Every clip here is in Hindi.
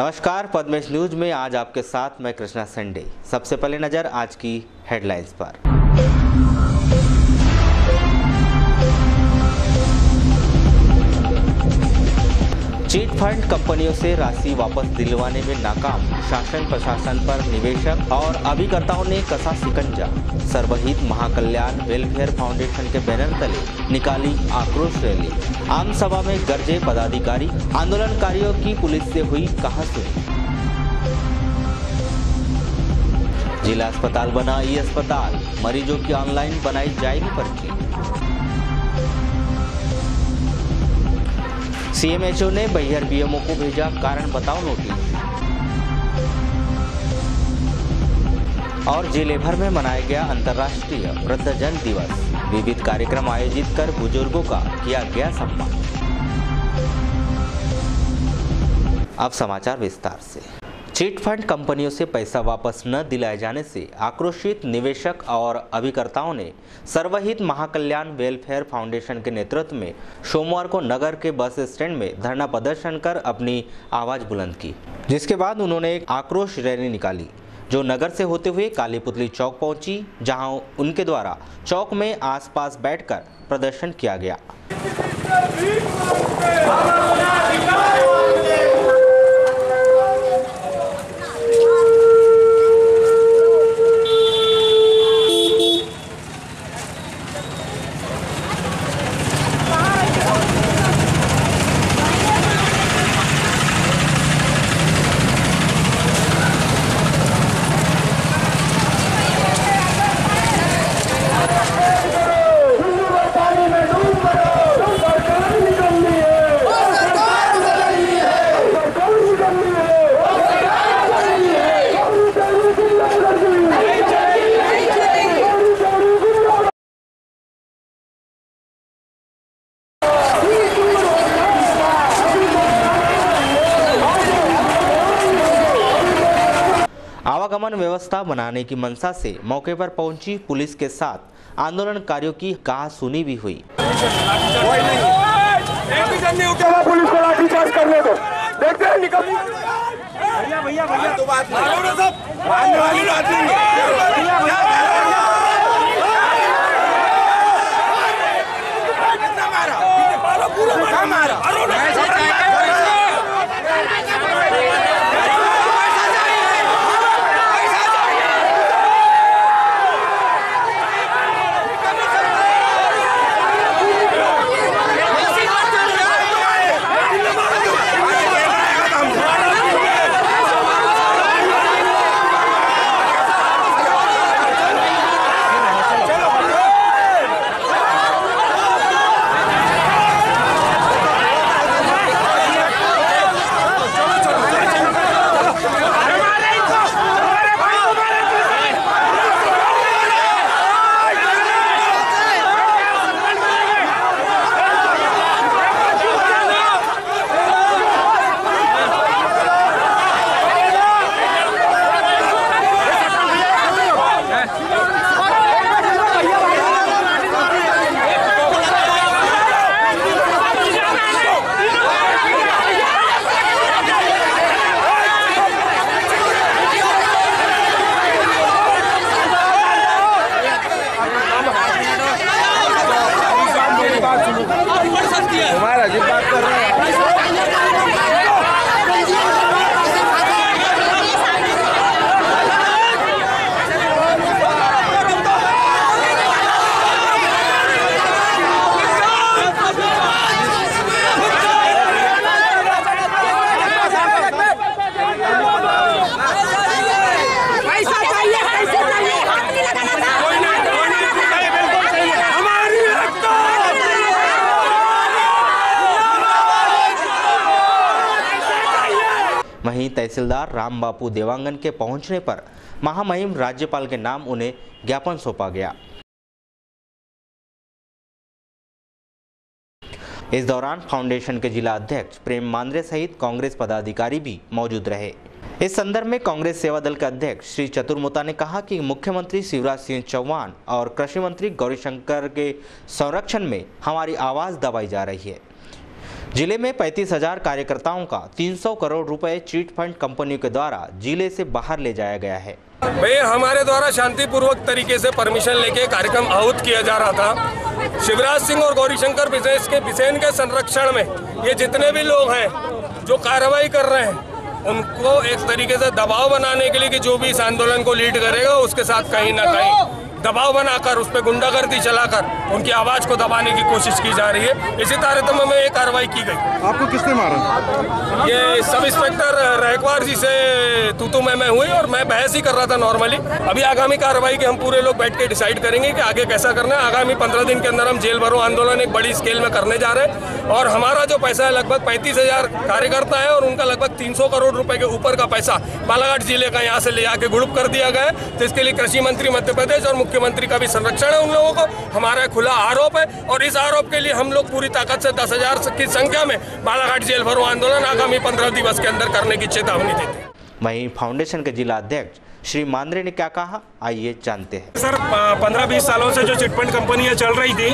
नमस्कार, पद्मेश न्यूज में आज आपके साथ मैं कृष्णा संडे। सबसे पहले नजर आज की हेडलाइंस पर। चीट फंड कंपनियों से राशि वापस दिलवाने में नाकाम, शासन प्रशासन पर निवेशक और अभिकर्ताओं ने कसा शिकंजा। सर्वहित महाकल्याण वेलफेयर फाउंडेशन के बैनर तले निकाली आक्रोश रैली। आम सभा में गरजे पदाधिकारी, आंदोलनकारियों की पुलिस से हुई कहासुनी। जिला अस्पताल बना ई अस्पताल, मरीजों की ऑनलाइन बनाई जाएगी पर्ची। सीएमएचओ ने बैहर बीएमओ को भेजा कारण बताओ नोटिस। और जिले भर में मनाया गया अंतर्राष्ट्रीय वृद्धजन दिवस। विविध कार्यक्रम आयोजित कर बुजुर्गों का किया गया सम्मान। अब समाचार विस्तार से। चीट फंड कंपनियों से पैसा वापस न दिलाए जाने से आक्रोशित निवेशक और अभिकर्ताओं ने सर्वहित महाकल्याण वेलफेयर फाउंडेशन के नेतृत्व में सोमवार को नगर के बस स्टैंड में धरना प्रदर्शन कर अपनी आवाज बुलंद की, जिसके बाद उन्होंने एक आक्रोश रैली निकाली जो नगर से होते हुए काली पुतली चौक पहुंची, जहां उनके द्वारा चौक में आसपास बैठकर प्रदर्शन किया गया। आवागमन व्यवस्था बनाने की मंशा से मौके पर पहुंची पुलिस के साथ आंदोलनकारियों की कहासुनी भी हुई। पुलिस को लाठीचार्ज करने दो, देखते हैं निकल। भैया तो बात हमारा जी बात कर रहे हैं। वहीं तहसीलदार राम बापू देवांगन के पहुंचने पर महामहिम राज्यपाल के नाम उन्हें ज्ञापन सौंपा गया। इस दौरान फाउंडेशन के जिला अध्यक्ष प्रेम मांद्रे सहित कांग्रेस पदाधिकारी भी मौजूद रहे। इस संदर्भ में कांग्रेस सेवा दल के अध्यक्ष श्री चतुर्मुता ने कहा कि मुख्यमंत्री शिवराज सिंह चौहान और कृषि मंत्री गौरीशंकर के संरक्षण में हमारी आवाज दबाई जा रही है। जिले में 35,000 कार्यकर्ताओं का 300 करोड़ रुपए चिट फंड कंपनियों के द्वारा जिले से बाहर ले जाया गया है। भाई हमारे द्वारा शांतिपूर्वक तरीके से परमिशन लेके कार्यक्रम आहूत किया जा रहा था। शिवराज सिंह और गौरीशंकर बिसेन के संरक्षण में ये जितने भी लोग हैं जो कार्रवाई कर रहे हैं उनको एक तरीके से दबाव बनाने के लिए कि जो भी इस आंदोलन को लीड करेगा उसके साथ कहीं ना कहीं दबाव बनाकर उस पर गुंडागर्दी चलाकर उनकी आवाज को दबाने की कोशिश की जा रही है। इसी तारतम्य में ये कार्रवाई की गई। आपको किसने मारा? ये सब इंस्पेक्टर रहकवार जी से तू मैं हुई और मैं बहस ही कर रहा था नॉर्मली। अभी आगामी कार्रवाई के हम पूरे लोग बैठ के डिसाइड करेंगे कि आगे कैसा करना है। आगामी 15 दिन के अंदर हम जेल भरो आंदोलन एक बड़ी स्केल में करने जा रहे हैं और हमारा जो पैसा है लगभग 35,000 कार्यकर्ता है और उनका लगभग 300 करोड़ रुपए के ऊपर का पैसा बालाघाट जिले का यहाँ से ले आके गुड़प कर दिया गया है। तो इसके लिए कृषि मंत्री मध्य प्रदेश और मुख्यमंत्री का भी संरक्षण है उन लोगों को। हमारा खुला आरोप है और इस आरोप के लिए हम लोग पूरी ताकत से 10,000 की संख्या में बालाघाट जेल भरो आंदोलन आगामी 15 दिवस के अंदर करने की चेतावनी देते हैं। वहीं फाउंडेशन के जिला अध्यक्ष श्री मांद्रे ने क्या कहा, आइए जानते हैं। सर 15-20 सालों से जो चिटफंड कंपनियां चल रही थी,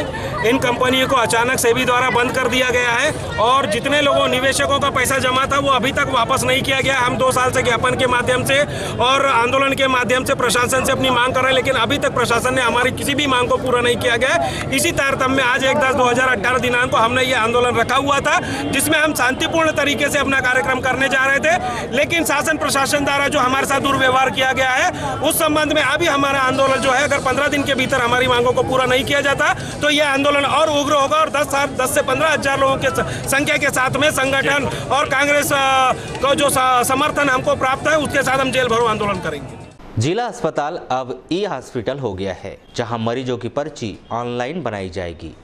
इन कंपनियों को अचानक सेबी द्वारा बंद कर दिया गया है और जितने लोगों निवेशकों का पैसा जमा था वो अभी तक वापस नहीं किया गया। हम 2 साल से ज्ञापन के माध्यम से और आंदोलन के माध्यम से प्रशासन से अपनी मांग कर रहे हैं, लेकिन अभी तक प्रशासन ने हमारी किसी भी मांग को पूरा नहीं किया गया। इसी तारतम्य में आज 1/10/2018 दिनांक को हमने ये आंदोलन रखा हुआ था जिसमें हम शांतिपूर्ण तरीके से अपना कार्यक्रम करने जा रहे थे, लेकिन शासन प्रशासन द्वारा जो हमारे साथ दुर्व्यवहार किया गया है उस संबंध में अभी हमारा आंदोलन जो है अगर 15 दिन के भीतर हमारी मांगों को पूरा नहीं किया जाता तो यह आंदोलन और उग्र होगा और 10 से 15 हजार लोगों के संख्या के साथ में संगठन और कांग्रेस को जो समर्थन हमको प्राप्त है उसके साथ हम जेल भरो आंदोलन करेंगे। जिला अस्पताल अब ई-हॉस्पिटल हो गया है जहां मरीजों की पर्ची ऑनलाइन बनाई जाएगी।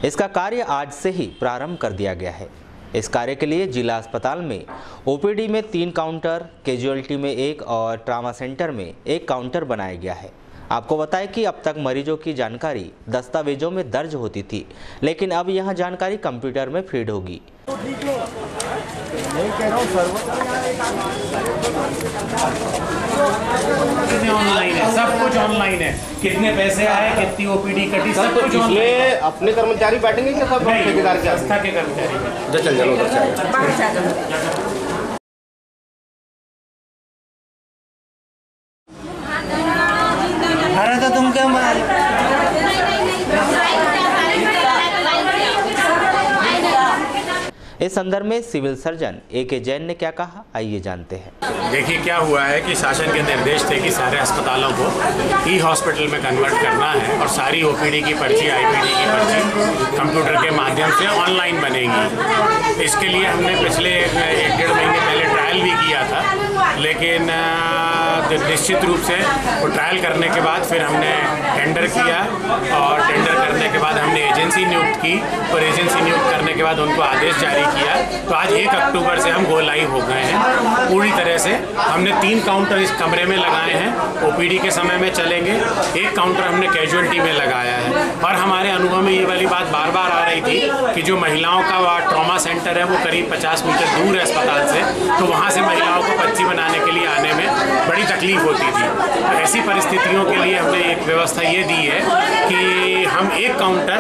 इसका कार्य आज से ही प्रारंभ कर दिया गया है। इस कार्य के लिए जिला अस्पताल में ओपीडी में 3 काउंटर, कैजुअलिटी में 1 और ट्रामा सेंटर में 1 काउंटर बनाया गया है। आपको बताएं कि अब तक मरीजों की जानकारी दस्तावेजों में दर्ज होती थी, लेकिन अब यहां जानकारी कंप्यूटर में फीड होगी। ऑनलाइन है, सब कुछ ऑनलाइन है। कितने पैसे आए, कितनी ओपीडी कटी, सब कुछ इसमें अपने कर्मचारी बैठेंगे क्या? सब ठेकेदार के संस्था के कर्मचारी। चल चलो उधर अरे तो तुम क्या इस संदर्भ में सिविल सर्जन A.K. जैन ने क्या कहा, आइए जानते हैं। देखिए क्या हुआ है कि शासन के निर्देश थे कि सारे अस्पतालों को ई-हॉस्पिटल में कन्वर्ट करना है और सारी ओपीडी की पर्ची, आईपीडी की पर्ची कंप्यूटर के माध्यम से ऑनलाइन बनेगी। इसके लिए हमने पिछले 1-1.5 महीने पहले ट्रायल भी किया था, लेकिन निश्चित रूप से वो ट्रायल करने के बाद फिर हमने टेंडर किया और टेंडर करने के बाद हमने एजेंसी नियुक्त की और एजेंसी नियुक्त करने के बाद उनको आदेश जारी किया। तो आज 1 अक्टूबर से हम गो लाइव हो गए हैं पूरी तरह से। हमने 3 काउंटर इस कमरे में लगाए हैं, ओपीडी के समय में चलेंगे। 1 काउंटर हमने कैजुअलिटी में लगाया है और हमारे अनुभव में ये वाली बात बार बार आ रही थी कि जो महिलाओं का ट्रॉमा सेंटर है वो करीब 50 मीटर दूर है अस्पताल से, तो वहाँ से महिलाओं को पर्ची बनाने के लिए आने में बड़ी तकलीफ होती थी। तो ऐसी परिस्थितियों के लिए हमने एक व्यवस्था ये दी है कि हम 1 काउंटर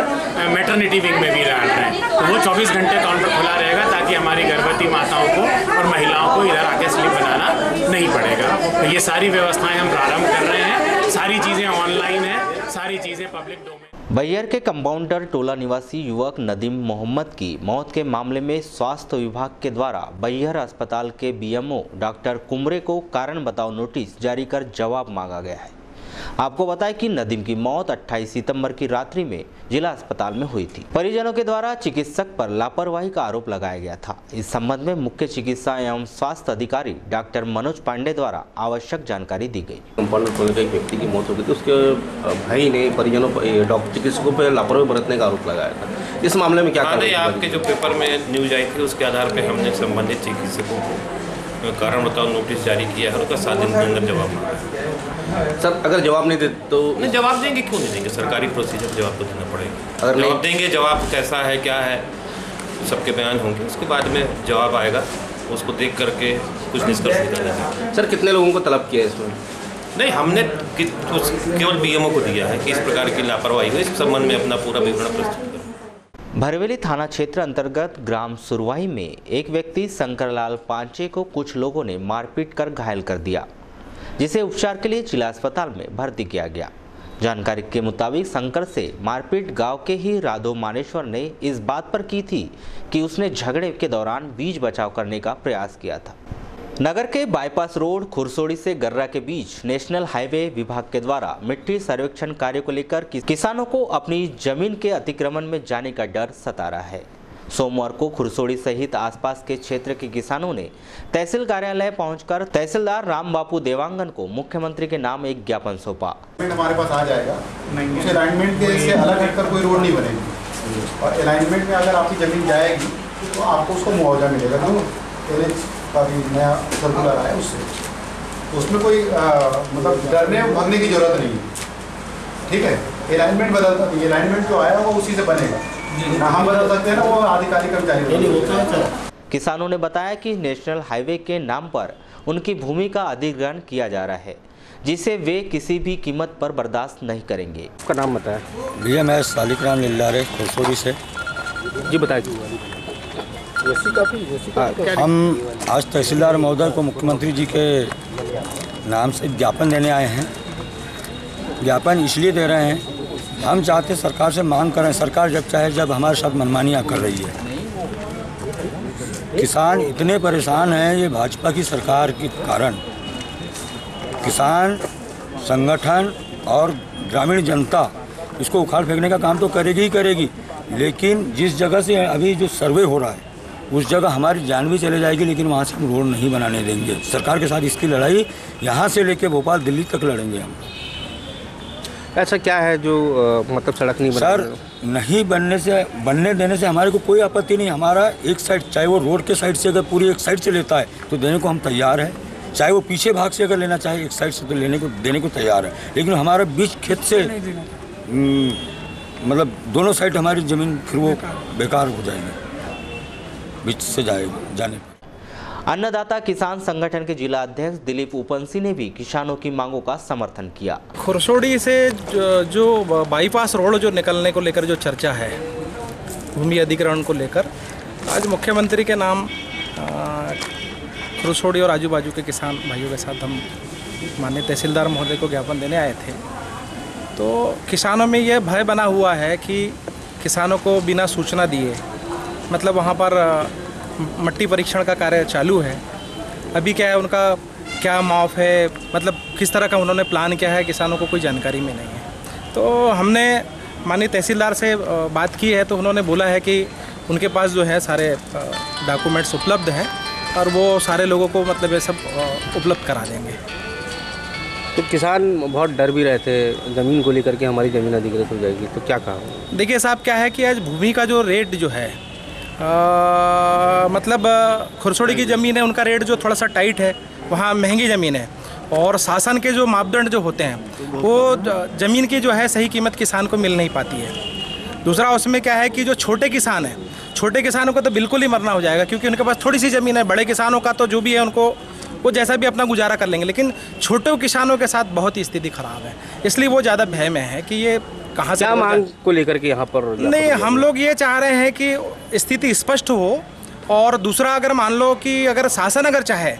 मैटरनिटी विंग में भी डाल रहे हैं, तो वो 24 घंटे काउंटर खुला रहेगा ताकि हमारी गर्भवती माताओं को और महिलाओं को इधर आके स्लिप बनाना नहीं पड़ेगा। तो ये सारी व्यवस्थाएं हम प्रारंभ कर रहे हैं, सारी चीज़ें ऑनलाइन है, सारी चीज़ें पब्लिक डोमेन। बैयर के कंपाउंडर टोला निवासी युवक नदीम मोहम्मद की मौत के मामले में स्वास्थ्य विभाग के द्वारा बैयर अस्पताल के बीएमओ डॉक्टर कुमरे को कारण बताओ नोटिस जारी कर जवाब मांगा गया है। आपको बताएं कि नदीम की मौत 28 सितंबर की रात्रि में जिला अस्पताल में हुई थी। परिजनों के द्वारा चिकित्सक पर लापरवाही का आरोप लगाया गया था। इस संबंध में मुख्य चिकित्सा एवं स्वास्थ्य अधिकारी डॉक्टर मनोज पांडे द्वारा आवश्यक जानकारी दी गई। कंपाउंडर टोले का एक व्यक्ति की मौत हो गई थी, उसके भाई ने परिजनों डॉक्टर चिकित्सकों पर लापरवाही बरतने का आरोप लगाया था। इस मामले में क्या आपके जो पेपर में न्यूज आई थी उसके आधार पर हमने संबंधित चिकित्सकों को कारण बताओ नोटिस जारी किया है, उसका 7 दिन के अंदर जवाब मांगा है। सर अगर जवाब नहीं दे तो नहीं, जवाब देंगे, क्यों नहीं देंगे? सरकारी प्रोसीजर, जवाब तो देना पड़ेगा। अगर जवाब देंगे, जवाब कैसा है क्या है सबके बयान होंगे, उसके बाद में जवाब आएगा, उसको देख करके कुछ निष्कर्ष निकालेंगे। सर कितने लोगों को तलब किया है इसमें? नहीं, हमने केवल बीएमओ को दिया है कि इस प्रकार की लापरवाही हुई, इस संबंध में अपना पूरा विवरण प्रस्तुत करें। भरवेली थाना क्षेत्र अंतर्गत ग्राम सुरवाही में एक व्यक्ति शंकरलाल पांचे को कुछ लोगों ने मारपीट कर घायल कर दिया, जिसे उपचार के लिए जिला अस्पताल में भर्ती किया गया। जानकारी के मुताबिक शंकर से मारपीट गांव के ही राधो मानेश्वर ने इस बात पर की थी कि उसने झगड़े के दौरान बीच बचाव करने का प्रयास किया था। नगर के बाईपास रोड खुरसोड़ी से गर्रा के बीच नेशनल हाईवे विभाग के द्वारा मिट्टी सर्वेक्षण कार्य को लेकर किसानों को अपनी जमीन के अतिक्रमण में जाने का डर सता रहा है। सोमवार को खुरसोड़ी सहित आसपास के क्षेत्र के किसानों ने तहसील कार्यालय पहुंचकर तहसीलदार राम बापू देवांगन को मुख्यमंत्री के नाम एक ज्ञापन सौंपा। हमारे पास आ जाएगा, उस अलाइनमेंट के से अलग हटकर कोई रोड नहीं बनेगी और अलाइनमेंट में अगर आपकी जमीन जाएगी तो आपको उसको मुआवजा मिलेगा। जो का भी नया सर्कुलर आया उससे, तो उसमें कोई मतलब डरने भागने की जरूरत नहीं है। ठीक है, अलाइनमेंट बदलता, अलाइनमेंट जो आया वो उसी से बनेगा, ना हम बदल सकते हैं ना वो आधिकारिक कर्मचारी। किसानों ने बताया कि नेशनल हाईवे के नाम पर उनकी भूमि का अधिग्रहण किया जा रहा है, जिसे वे किसी भी कीमत पर बर्दाश्त नहीं करेंगे। आपका नाम बताया? भैया मैं सालिकराम लिल्लारे खुरसोड़ी से। जी बताइए। हम आज तहसीलदार महोदय को मुख्यमंत्री जी के नाम से ज्ञापन देने आए हैं। ज्ञापन इसलिए दे रहे हैं, हम चाहते सरकार से मांग करें, सरकार जब चाहे जब हमारे साथ मनमानियाँ कर रही है। किसान इतने परेशान हैं ये भाजपा की सरकार के कारण। किसान संगठन और ग्रामीण जनता इसको उखाड़ फेंकने का काम तो करेगी ही करेगी, लेकिन जिस जगह से अभी जो सर्वे हो रहा है उस जगह हमारी जान भी चले जाएगी, लेकिन वहाँ से हम रोड नहीं बनाने देंगे। सरकार के साथ इसकी लड़ाई यहाँ से लेके भोपाल दिल्ली तक लड़ेंगे हम। ऐसा क्या है जो मतलब सड़क नहीं बना? सर नहीं बनने देने से हमारे को कोई आपत्ति नहीं। हमारा एक साइड, चाहे वो रोड के साइड से अगर पूरी एक साइड से लेता है तो देने को हम तैयार है, चाहे वो पीछे भाग से अगर लेना चाहे एक साइड से तो देने को तैयार है, लेकिन हमारा बीच खेत से मतलब दोनों साइड हमारी ज़मीन फिर वो बेकार हो जाएगी बीच से जाने पर। अन्नदाता किसान संगठन के जिला अध्यक्ष दिलीप उपंसी ने भी किसानों की मांगों का समर्थन किया। खुरसोड़ी से जो बाईपास रोड जो निकलने को लेकर जो चर्चा है, भूमि अधिग्रहण को लेकर, आज मुख्यमंत्री के नाम खुरसोड़ी और आजू बाजू के किसान भाइयों के साथ हम माननीय तहसीलदार महोदय को ज्ञापन देने आए थे। तो किसानों में यह भय बना हुआ है कि किसानों को बिना सूचना दिए, मतलब वहाँ पर मट्टी परीक्षण का कार्य चालू है, अभी क्या है उनका क्या माफ है, मतलब किस तरह का उन्होंने प्लान किया है, किसानों को कोई जानकारी में नहीं है। तो हमने माननीय तहसीलदार से बात की है, तो उन्होंने बोला है कि उनके पास जो है सारे डॉक्यूमेंट्स उपलब्ध हैं और वो सारे लोगों को मतलब ये सब उपलब्ध करा देंगे। तो किसान बहुत डर भी रहे थे ज़मीन को लेकर के, हमारी ज़मीन अधिग्रहित हो जाएगी, तो क्या कहा? देखिए साहब, क्या है कि आज भूमि का जो रेट जो है मतलब खुरसोड़ी की ज़मीन है, उनका रेट जो थोड़ा सा टाइट है, वहाँ महंगी ज़मीन है, और शासन के जो मापदंड जो होते हैं वो ज़मीन की जो है सही कीमत किसान को मिल नहीं पाती है। दूसरा उसमें क्या है कि जो छोटे किसान हैं, छोटे किसानों को तो बिल्कुल ही मरना हो जाएगा, क्योंकि उनके पास थोड़ी सी ज़मीन है। बड़े किसानों का तो जो भी है उनको वो जैसा भी अपना गुजारा कर लेंगे, लेकिन छोटे किसानों के साथ बहुत ही स्थिति ख़राब है, इसलिए वो ज़्यादा भय में है कि ये कहाँ से। क्या मांग को लेकर के यहाँ पर? नहीं, हम लोग ये चाह रहे हैं कि स्थिति स्पष्ट हो, और दूसरा अगर मान लो कि अगर शासन अगर चाहे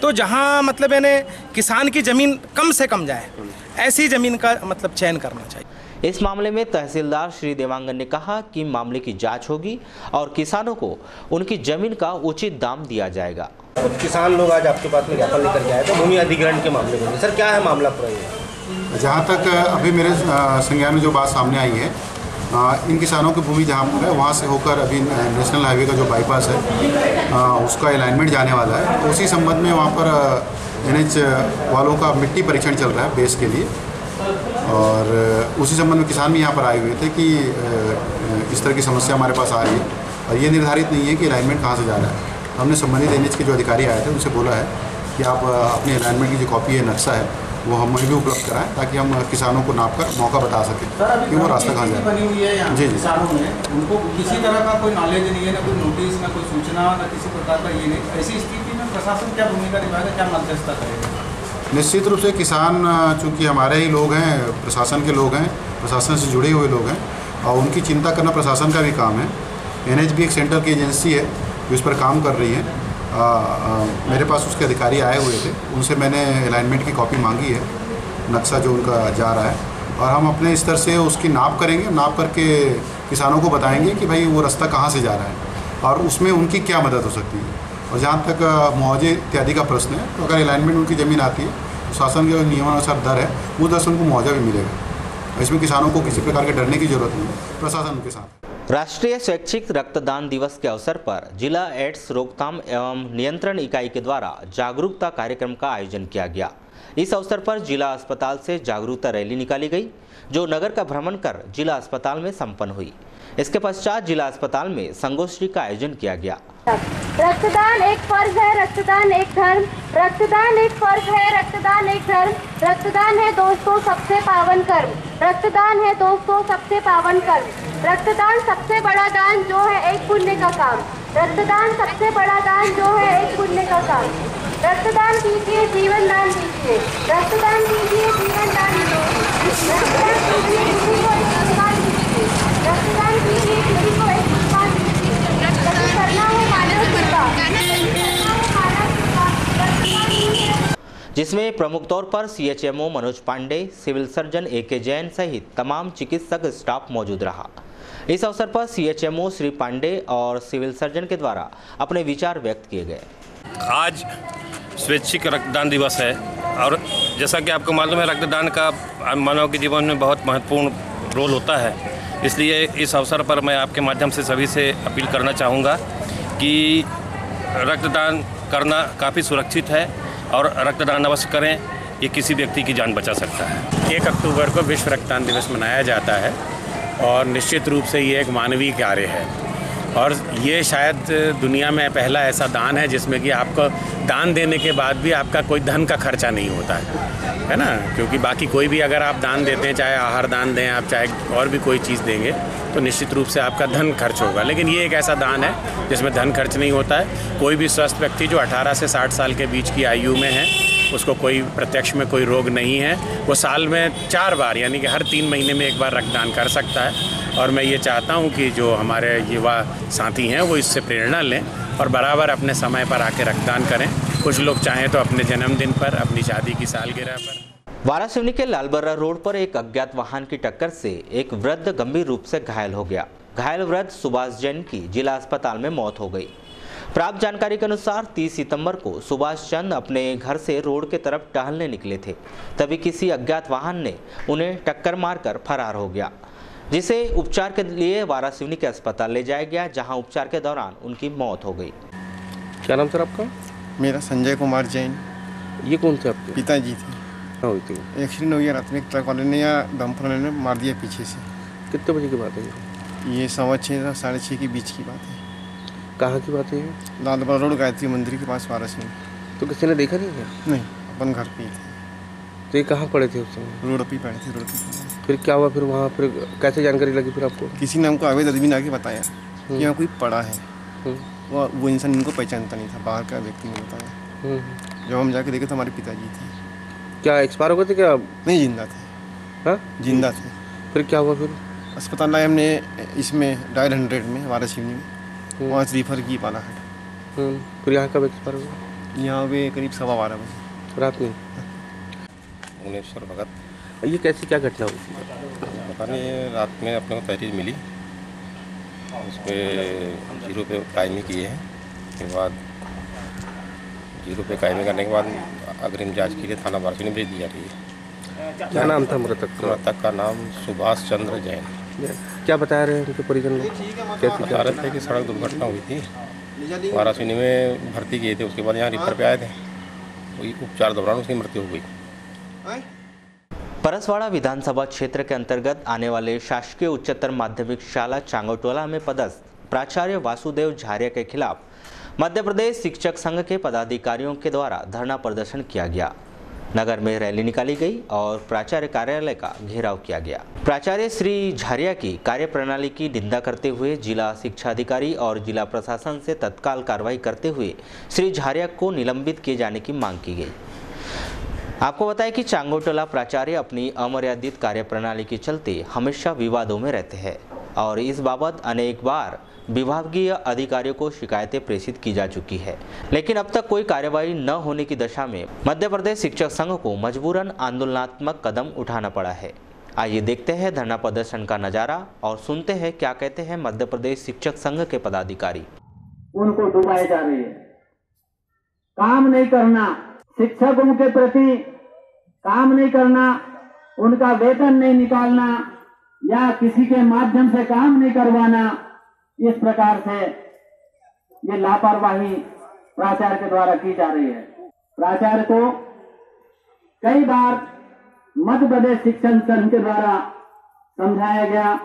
तो जहाँ मतलब यानी किसान की ज़मीन कम से कम जाए, ऐसी ज़मीन का मतलब चयन करना चाहिए। इस मामले में तहसीलदार श्री देवांगन ने कहा कि मामले की जांच होगी और किसानों को उनकी जमीन का उचित दाम दिया जाएगा। कुछ किसान लोग आज आपके पास में ज्ञापन लेकर के आए थे भूमि अधिग्रहण के मामले में। सर क्या है मामला पूरा? जहाँ तक अभी मेरे संज्ञान में जो बात सामने आई है, इन किसानों की भूमि जहाँ पर है वहाँ से होकर अभी नेशनल हाईवे का जो बाईपास है उसका अलाइनमेंट जाने वाला है, तो उसी संबंध में वहाँ पर NH वालों का मिट्टी परीक्षण चल रहा है बेस के लिए, और उसी संबंध में किसान भी यहाँ पर आए हुए थे कि इस तरह की समस्या हमारे पास आ रही है और ये निर्धारित नहीं है कि अलाइनमेंट कहाँ से जा रहा है। हमने संबंधित NH के जो अधिकारी आए थे उनसे बोला है कि आप अपने अलाइनमेंट की जो कॉपी है, नक्शा है, वो हम भी उपलब्ध कराएं ताकि हम किसानों को नाप कर मौका बता सकें कि वो रास्ता कहाँ जाए। बनी हुई है यहाँ जी किसानों में, उनको किसी तरह का कोई नॉलेज नहीं है, ना कोई नोटिस, ना कोई सूचना, ना किसी प्रकार का ये नहीं। ऐसी स्थिति में प्रशासन क्या भूमिका निभाएगा, क्या मध्यस्थता करेगा? निश्चित रूप से किसान चूँकि हमारे ही लोग हैं, प्रशासन के लोग हैं, प्रशासन से जुड़े हुए लोग हैं, और उनकी चिंता करना प्रशासन का भी काम है। NHB एक सेंटर की एजेंसी है जो इस पर काम कर रही है। मेरे पास उसके अधिकारी आए हुए थे, उनसे मैंने अलाइनमेंट की कॉपी मांगी है, नक्शा जो उनका जा रहा है, और हम अपने स्तर से उसकी नाप करेंगे। नाप करके किसानों को बताएंगे कि भाई वो रास्ता कहाँ से जा रहा है और उसमें उनकी क्या मदद हो सकती है। और जहाँ तक मुआवजे इत्यादि का प्रश्न है, तो अगर अलाइनमेंट उनकी ज़मीन आती है तो शासन के नियमानुसार दर है, वो दर से उनको मुआवजा भी मिलेगा। इसमें किसानों को किसी प्रकार के डरने की जरूरत नहीं है, प्रशासन उनके साथ। राष्ट्रीय स्वैच्छिक रक्तदान दिवस के अवसर पर जिला एड्स रोकथाम एवं नियंत्रण इकाई के द्वारा जागरूकता कार्यक्रम का आयोजन किया गया। इस अवसर पर जिला अस्पताल से जागरूकता रैली निकाली गई, जो नगर का भ्रमण कर जिला अस्पताल में संपन्न हुई। इसके पश्चात जिला अस्पताल में संगोष्ठी का आयोजन किया गया। रक्तदान एक फर्ज है, रक्तदान एक धर्म, रक्तदान एक फर्ज है, रक्तदान एक धर्म, रक्तदान है दोस्तों सबसे पावन कर्म, रक्तदान है दोस्तों सबसे पावन कर्म, रक्तदान सबसे बड़ा दान जो है एक पुण्य का काम, रक्तदान सबसे बड़ा दान जो है एक पुण्य का काम, रक्तदान कीजिए जीवन दान कीजिए, रक्तदान कीजिए जीवन दान कीजिए, रक्तदान कीजिए किसी को एक सम्मान कीजिए, रक्तदान कीजिए किसी को एक सम्मान कीजिए, करना है मानव सेवा, जिसमें प्रमुख तौर पर CHMO Manoj Pande, civil surgeon AK Jain सहित तमाम चिकित्सक स्टाफ मौजूद रहा। इस अवसर पर CHMO श्री पांडे और सिविल सर्जन के द्वारा अपने विचार व्यक्त किए गए। आज स्वैच्छिक रक्तदान दिवस है और जैसा कि आपको मालूम है, रक्तदान का मानव के जीवन में बहुत महत्वपूर्ण रोल होता है। इसलिए इस अवसर पर मैं आपके माध्यम से सभी से अपील करना चाहूँगा कि रक्तदान करना काफ़ी सुरक्षित है और रक्तदान अवश्य करें, ये किसी व्यक्ति की जान बचा सकता है। 1 अक्टूबर को विश्व रक्तदान दिवस मनाया जाता है और निश्चित रूप से ये एक मानवीय कार्य है और ये शायद दुनिया में पहला ऐसा दान है जिसमें कि आपको दान देने के बाद भी आपका कोई धन का खर्चा नहीं होता है ना। क्योंकि बाकी कोई भी अगर आप दान देते हैं, चाहे आहार दान दें आप, चाहे और भी कोई चीज़ देंगे, तो निश्चित रूप से आपका धन खर्च होगा। लेकिन ये एक ऐसा दान है जिसमें धन खर्च नहीं होता है। कोई भी स्वस्थ व्यक्ति जो 18 से 60 साल के बीच की आयु में है, उसको कोई प्रत्यक्ष में कोई रोग नहीं है, वो साल में 4 बार यानी कि हर 3 महीने में 1 बार रक्तदान कर सकता है। और मैं ये चाहता हूँ कि जो हमारे युवा साथी हैं वो इससे प्रेरणा लें और बराबर अपने समय पर आके रक्तदान करें। कुछ लोग चाहें तो अपने जन्मदिन पर, अपनी शादी की सालगिरह पर। वारासिवनी के लालबर्रा रोड पर एक अज्ञात वाहन की टक्कर से एक वृद्ध गंभीर रूप से घायल हो गया। घायल वृद्ध सुभाष जैन की जिला अस्पताल में मौत हो गई। प्राप्त जानकारी के अनुसार 30 सितंबर को सुभाष चंद अपने घर से रोड के तरफ टहलने निकले थे, तभी किसी अज्ञात वाहन ने उन्हें टक्कर मारकर फरार हो गया, जिसे उपचार के लिए वारासिवनी के अस्पताल ले जाया गया, जहां उपचार के दौरान उनकी मौत हो गई। क्या नाम सर आपका? मेरा संजय कुमार जैन। ये कौन थे आपके? पिताजी थे। क्या हुई थी? एक्सीडेंट हो गया रात में, ट्रक वाले ने या डंपर वाले ने मार दिया पीछे से। कितने बजे की बात है ये? 6:15 साढ़े 6 के बीच की बात है। कहाँ की बात है ये? लालबर्रा रोड गायत्री मंदिर के पास वारासिवनी। तो किसी ने देखा नहीं क्या? नहीं, अपन घर पे ही थे। तो ये कहाँ पड़े थे उस समय? रोड पे ही पड़े थे, रोड पे। फिर क्या हुआ फिर वहाँ? फिर कैसे जानकारी लगी फिर आपको? किसी ने हमको अवैध आदमी ने आके बताया कि यहाँ कोई पड़ा है और वो इंसान इनको पहचानता नहीं था, बाहर का व्यक्ति ने बताया। जब हम जाके देखे तो हमारे पिताजी थे। क्या एक्सपायर हो गए थे क्या? नहीं, जिंदा थे। हाँ, जिंदा थे। फिर क्या हुआ? फिर अस्पताल लाए हमने, इसमें डायल 100 में वारासिवनी में, वहाँ से रिफर की बालाघाट। फिर यहाँ कब एक्सपायर हुआ? यहाँ पे करीब 12:15 बजे रात में। भुवनेश्वर भगत। ये कैसी क्या घटना हुई थी? पता नहीं, रात में अपने को तहरीर मिली, उस पर 0 पे कायमी किए हैं। उसके बाद 0 पे कायमी करने के बाद अग्रिम जांच के लिए थाना वारासिवनी भेज दी जा रही है। क्या नाम था मृतक का? मृतक का नाम सुभाष चंद्र जैन। क्या बता रहे हैं उनके परिजन लोग? कैसे बता रहे थे कि सड़क दुर्घटना हुई थी, वारासिवनी में भर्ती किए थे, उसके बाद यहाँ रिफर पे आए थे, वही उपचार दौरान उसकी मृत्यु हो गई। परसवाड़ा विधानसभा क्षेत्र के अंतर्गत आने वाले शासकीय उच्चतर माध्यमिक शाला चांगोटोला में पदस्थ प्राचार्य वासुदेव झारिया के खिलाफ मध्य प्रदेश शिक्षक संघ के पदाधिकारियों के द्वारा धरना प्रदर्शन किया गया। नगर में रैली निकाली गई और प्राचार्य कार्यालय का घेराव किया गया। प्राचार्य श्री झारिया की कार्यप्रणाली की निंदा करते हुए जिला शिक्षा अधिकारी और जिला प्रशासन से तत्काल कार्रवाई करते हुए श्री झारिया को निलंबित किए जाने की मांग की गई। आपको बताएं कि चांगोटोला प्राचार्य अपनी अमर्यादित कार्यप्रणाली के चलते हमेशा विवादों में रहते हैं। और इस बाबत अनेक बार विभागीय अधिकारियों को शिकायतें प्रेषित की जा चुकी है, लेकिन अब तक कोई कार्यवाही न होने की दशा में मध्य प्रदेश शिक्षक संघ को मजबूरन आंदोलनात्मक कदम उठाना पड़ा है। आइए देखते हैं धरना प्रदर्शन का नजारा और सुनते हैं क्या कहते हैं मध्य प्रदेश शिक्षक संघ के पदाधिकारी। उनको डुबाए जा रही है, काम नहीं करना, शिक्षकों के प्रति काम नहीं करना, उनका वेतन नहीं निकालना या किसी के माध्यम से काम नहीं करवाना, इस प्रकार से ये लापरवाही प्राचार्य के द्वारा की जा रही है। प्राचार्य को कई बार मध्य प्रदेश शिक्षक संघ के द्वारा समझाया गया,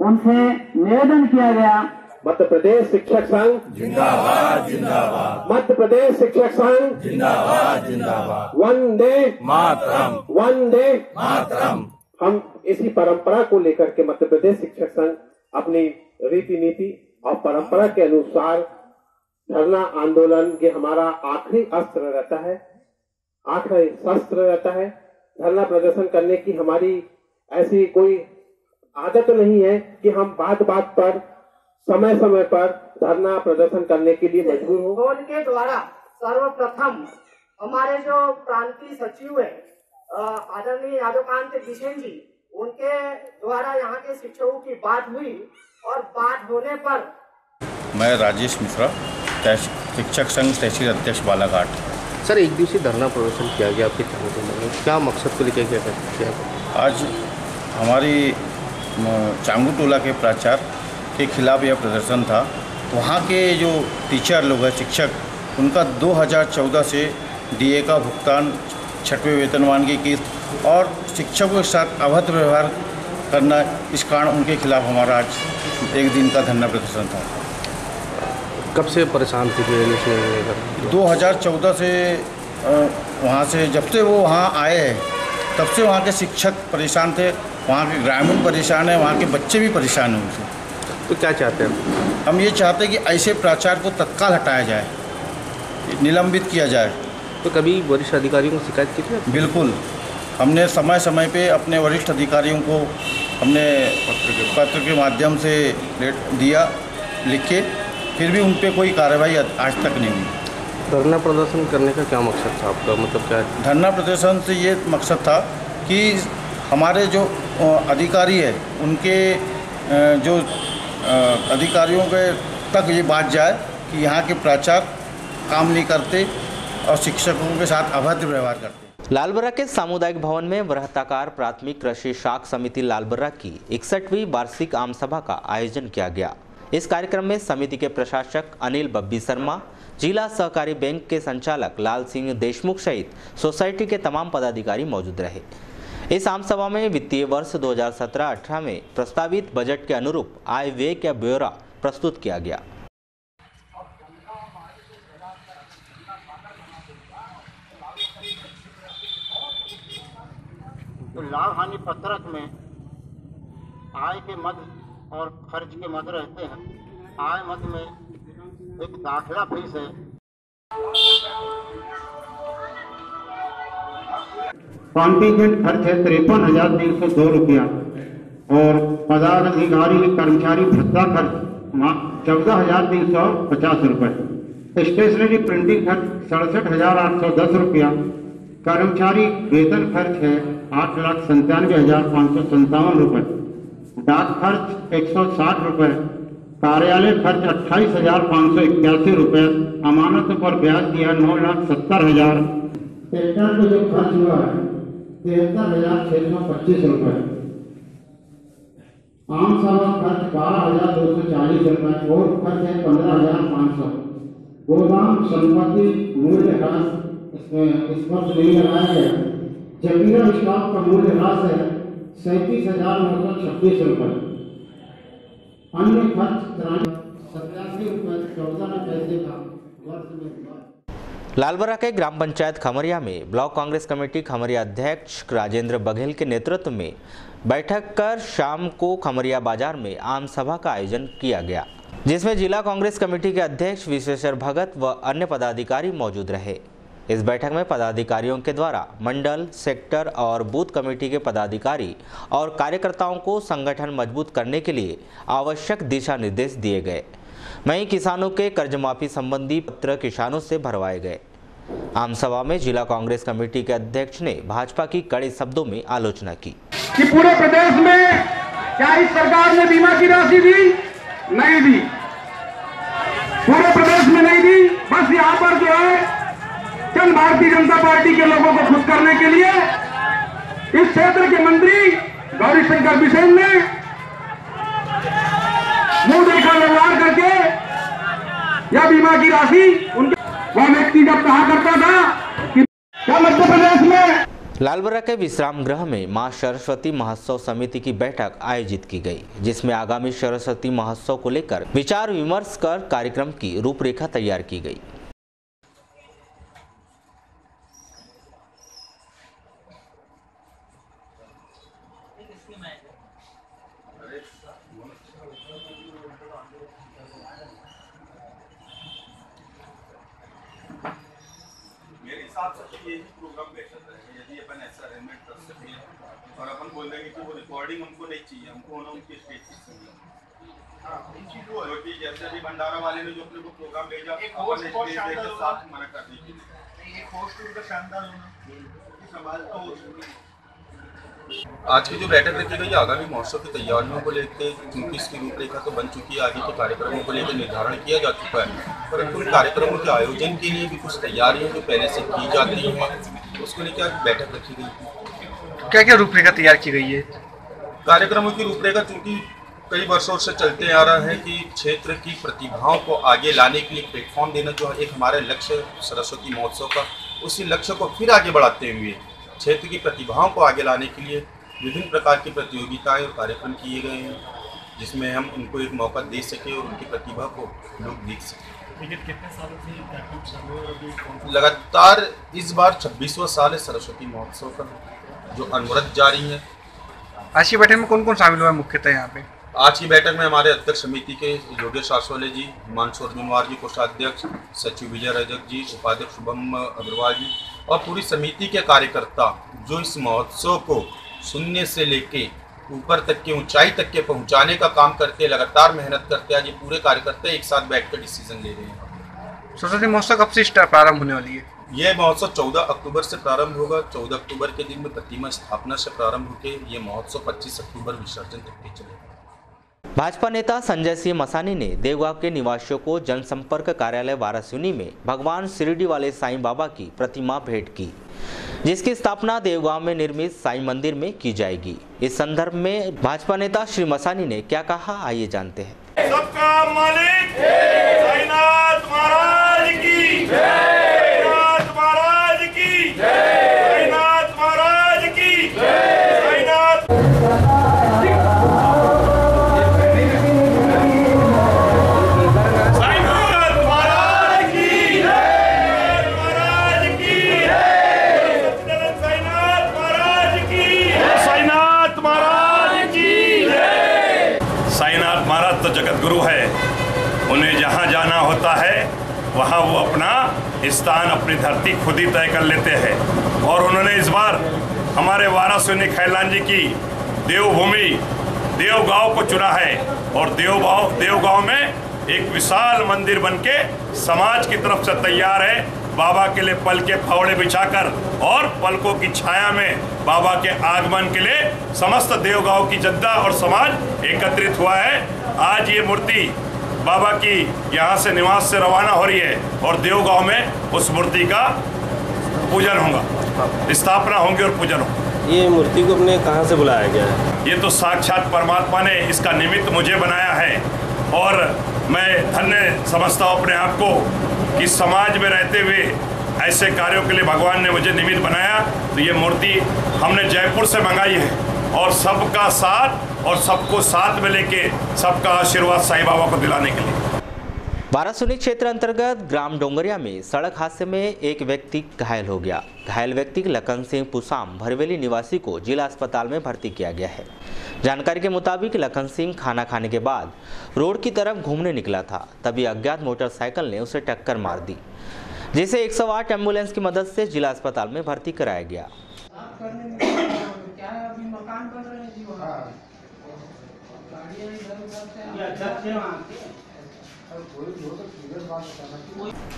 उनसे निवेदन किया गया। मध्य प्रदेश शिक्षक संघ जिंदाबाद जिंदाबाद, मध्य प्रदेश शिक्षक संघ जिंदाबाद जिंदाबाद, वंदे मातरम वंदे मातरम। हम इसी परंपरा को लेकर के मध्य प्रदेश शिक्षक संघ अपनी रीति नीति और परंपरा के अनुसार धरना आंदोलन ये हमारा आखिरी अस्त्र रहता है, आखिरी शस्त्र रहता है। धरना प्रदर्शन करने की हमारी ऐसी कोई आदत नहीं है कि हम बात बात पर समय समय पर धरना प्रदर्शन करने के लिए मजबूर हो। उनके द्वारा सर्वप्रथम हमारे जो प्रांतीय सचिव है आदरणीय यादवकांत बिसेन जी, उनके द्वारा यहाँ के शिक्षकों की बात हुई और बात होने पर मैं राजेश मिश्रा, शिक्षक संघ तहसील अध्यक्ष बालाघाट। सर, एक दिवसीय धरना प्रदर्शन किया गया आपके संगठन में, क्या मकसद को लेकर किया? आज हमारी चांगू टोला के प्राचार्य के खिलाफ यह प्रदर्शन था। वहाँ के जो टीचर लोग हैं, शिक्षक, उनका 2014 से डीए का भुगतान, 6वें वेतनमान की किस्त और शिक्षकों के साथ अभद्र व्यवहार करना, इस कारण उनके खिलाफ हमारा आज एक दिन का धरना प्रदर्शन था। कब से परेशान थे? 2014 से वहाँ से जब से वो वहाँ आए हैं तब से वहाँ के शिक्षक परेशान थे, वहाँ के ग्रामीण परेशान है, वहाँ के बच्चे भी परेशान हैं उनसे। तो क्या चाहते हैं? हम ये चाहते हैं कि ऐसे प्राचार्य को तत्काल हटाया जाए, निलंबित किया जाए। तो कभी वरिष्ठ अधिकारियों को शिकायत की थी? बिल्कुल, हमने समय समय पे अपने वरिष्ठ अधिकारियों को हमने पत्र के माध्यम से दिया लिख के, फिर भी उन पर कोई कार्रवाई आज तक नहीं हुई। धरना प्रदर्शन करने का क्या मकसद था आपका? मतलब क्या? धरना प्रदर्शन से ये मकसद था कि हमारे जो अधिकारी है उनके जो अधिकारियों के तक ये बात जाए कि यहाँ के प्राचार्य काम नहीं करते और शिक्षकों के साथ अभद्र व्यवहार करते। लालबर्रा के सामुदायिक भवन में वृहत्ताकार प्राथमिक कृषि शाख समिति लालबर्रा की 61वीं वार्षिक आम सभा का आयोजन किया गया। इस कार्यक्रम में समिति के प्रशासक अनिल बब्बी शर्मा, जिला सहकारी बैंक के संचालक लाल सिंह देशमुख सहित सोसाइटी के तमाम पदाधिकारी मौजूद रहे। इस आम सभा में वित्तीय वर्ष 2017-18 में प्रस्तावित बजट के अनुरूप आय व्यय का ब्यौरा प्रस्तुत किया गया। तो लाभ हानि पत्रक में आय के मद और खर्च के मद रहते हैं। आय मद में एक दाखिला फीस है, कॉन्टीजेंट खर्च है 53,302 रुपया और पदाधिकारी कर्मचारी भत्ता खर्च 14,350 रुपये। स्टेशनरी प्रिंटिंग खर्च 67,810 रुपया। कर्मचारी वेतन खर्च है 8,97,557 रुपये। डाक खर्च 160 रुपये। कार्यालय खर्च 28,581 रुपये। अमानत पर ब्याज दिया 9,70,000। ट्रैक्टर को जो खर्च हुआ है 73,625 रुपये। आम सभा खर्च 12,240 रुपये और खर्च है 15,500। गोदाम संपत्ति मूल्य ह्रास स्पर्श नहीं लगाया गया। जमीन स्टॉक का मूल्य ह्रास है 37,926 रुपये। अन्य खर्च 87 रुपये 14 पैसे का वर्ष में हुआ। लालबर्रा के ग्राम पंचायत खमरिया में ब्लॉक कांग्रेस कमेटी खमरिया अध्यक्ष राजेंद्र बघेल के नेतृत्व में बैठक कर शाम को खमरिया बाजार में आम सभा का आयोजन किया गया, जिसमें जिला कांग्रेस कमेटी के अध्यक्ष विश्वेश्वर भगत व अन्य पदाधिकारी मौजूद रहे। इस बैठक में पदाधिकारियों के द्वारा मंडल, सेक्टर और बूथ कमेटी के पदाधिकारी और कार्यकर्ताओं को संगठन मजबूत करने के लिए आवश्यक दिशा निर्देश दिए गए। वहीं किसानों के कर्ज माफी संबंधी पत्र किसानों से भरवाए गए। आम सभा में जिला कांग्रेस कमेटी के अध्यक्ष ने भाजपा की कड़े शब्दों में आलोचना की कि पूरे प्रदेश में क्या इस सरकार ने बीमा की राशि दी? नहीं दी, पूरे प्रदेश में नहीं दी। बस यहाँ पर जो है चंद भारतीय जनता पार्टी के लोगों को खुश करने के लिए इस क्षेत्र के मंत्री गौरी शंकर बिसेन ने मुंह देखा व्यवहार करके यह बीमा की राशि उनके वह व्यक्ति जब कहा करता था कि क्या मध्य प्रदेश में लालबर्रा के विश्राम गृह में मां सरस्वती महोत्सव समिति की बैठक आयोजित की गई, जिसमें आगामी सरस्वती महोत्सव को लेकर विचार विमर्श कर कार्यक्रम की रूपरेखा तैयार की गई। मेरे हिसाब से तो यही प्रोग्राम बेहतर रहेगा यदि अपन ऐसा अरेंजमेंट कर सके और अपन बोल देंगे कि वो रिकॉर्डिंग हमको नहीं चाहिए, हमको होना उनके स्टेज चाहिए। क्योंकि जैसे अभी भंडारा वाले ने जो अपने को प्रोग्राम भेजा अपन साथ मना कर दी आज की जो बैठक रखी गई आगामी महोत्सव की तैयारियों को लेकर, क्योंकि इसकी रूपरेखा तो बन चुकी है, आगे के कार्यक्रमों को लेकर निर्धारण किया जा चुका है, परंतु उन कार्यक्रमों के आयोजन के लिए भी कुछ तैयारियां जो पहले से की जाती हैं उसको लेकर बैठक रखी गई। क्या क्या रूपरेखा तैयार की गई है? कार्यक्रमों की रूपरेखा चूँकि कई वर्षों से चलते आ रहा है कि क्षेत्र की प्रतिभाओं को आगे लाने के लिए प्लेटफॉर्म देना जो एक हमारा लक्ष्य सरस्वती महोत्सव का, उसी लक्ष्य को फिर आगे बढ़ाते हुए क्षेत्र की प्रतिभाओं को आगे लाने के लिए विभिन्न प्रकार की प्रतियोगिताएं और कार्यक्रम किए गए हैं, जिसमें हम उनको एक मौका दे सके और उनकी प्रतिभा को लोग देख सकें। कितने सालों से कार्यक्रम चालू है और अभी लगातार इस बार 26वां साल है सरस्वती महोत्सव का, जो अनवरत जारी है। आज की बैठक में कौन कौन शामिल हुआ है मुख्यतः यहाँ पे? आज की बैठक में हमारे अध्यक्ष समिति के योगेश आसवाले जी, हिमांशु अर्जुनवार जी कोषाध्यक्ष, सचिव विजय रजक जी, उपाध्यक्ष शुभम अग्रवाल जी और पूरी समिति के कार्यकर्ता जो इस महोत्सव को शून्य से लेके ऊपर तक के ऊंचाई तक के पहुंचाने का काम करते हैं, लगातार मेहनत करते हैं। आज ये पूरे कार्यकर्ता एक साथ बैठकर डिसीजन ले रहे हैं। सरस्वती महोत्सव कब से प्रारंभ होने वाली है? ये महोत्सव 14 अक्टूबर से प्रारंभ होगा। 14 अक्टूबर के दिन में प्रतिमा स्थापना से प्रारंभ होकर ये महोत्सव 25 अक्टूबर विसर्जन तक के चलेगा। भाजपा नेता संजय सिंह मसानी ने देवगांव के निवासियों को जनसंपर्क कार्यालय वारासिवनी में भगवान शिरडी वाले साईं बाबा की प्रतिमा भेंट की, जिसकी स्थापना देवगांव में निर्मित साईं मंदिर में की जाएगी। इस संदर्भ में भाजपा नेता श्री मसानी ने क्या कहा, आइए जानते हैं। सबका मालिक साईनाथ महाराज की जय, साईनाथ महाराज की जय, साईनाथ महाराज की जय, साईनाथ तो जगत गुरु है, उन्हें जहाँ जाना होता है वहाँ वो अपना स्थान अपनी धरती खुद ही तय कर लेते हैं। और उन्होंने इस बार हमारे वारासिवनी खैलान जी की देवभूमि देवगांव को चुना है और देवगांव में एक विशाल मंदिर बनके समाज की तरफ से तैयार है। बाबा के लिए पल के फावड़े बिछाकर और पलकों की छाया में बाबा के आगमन के लिए समस्त देवगांव की जनता और समाज एकत्रित हुआ है। आज ये मूर्ति बाबा की यहाँ से निवास से रवाना हो रही है और देवगांव में उस मूर्ति का पूजन होगा, स्थापना होंगी और पूजन होगा। ये मूर्ति को अपने कहाँ से बुलाया गया है? ये तो साक्षात परमात्मा ने इसका निमित्त मुझे बनाया है और मैं धन्य समझता हूँ अपने आप को कि समाज में रहते हुए ऐसे कार्यों के लिए भगवान ने मुझे निमित्त बनाया। तो ये मूर्ति हमने जयपुर से मंगाई है और सबका साथ और सबको साथ में लेके सबका आशीर्वाद साईं बाबा को दिलाने के लिए। वारासिवनी क्षेत्र अंतर्गत ग्राम डोंगरिया में सड़क हादसे में एक व्यक्ति घायल हो गया। घायल व्यक्ति लखन सिंह पुसाम भरवेली निवासी को जिला अस्पताल में भर्ती किया गया है। जानकारी के मुताबिक लखन सिंह खाना खाने के बाद रोड की तरफ घूमने निकला था, तभी अज्ञात मोटरसाइकिल ने उसे टक्कर मार दी। जिसे 108 एम्बुलेंस की मदद से जिला अस्पताल में भर्ती कराया गया।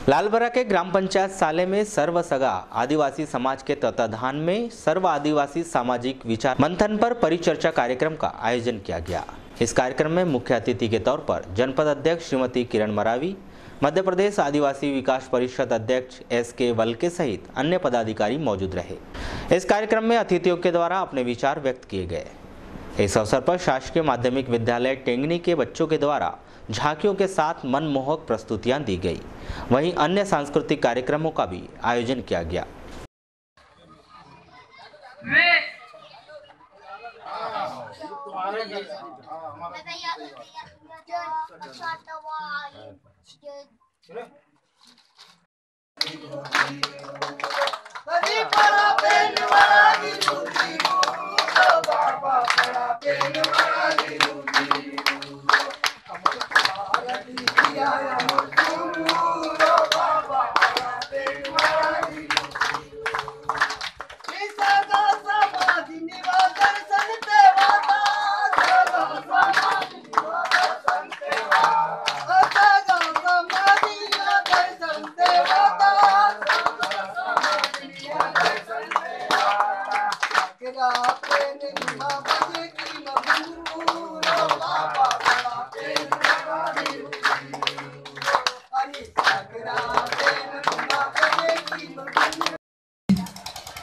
लालबरा के ग्राम पंचायत साले में सर्व सगा आदिवासी समाज के तत्वाधान में सर्व आदिवासी सामाजिक विचार मंथन पर परिचर्चा कार्यक्रम का आयोजन किया गया। इस कार्यक्रम में मुख्य अतिथि के तौर पर जनपद अध्यक्ष श्रीमती किरण मरावी, मध्य प्रदेश आदिवासी विकास परिषद अध्यक्ष SK वल्के सहित अन्य पदाधिकारी मौजूद रहे। इस कार्यक्रम में अतिथियों के द्वारा अपने विचार व्यक्त किए गए। इस अवसर पर शासकीय माध्यमिक विद्यालय टेंगनी के बच्चों के द्वारा झांकियों के साथ मनमोहक प्रस्तुतियां दी गई। वहीं अन्य सांस्कृतिक कार्यक्रमों का भी आयोजन किया गया।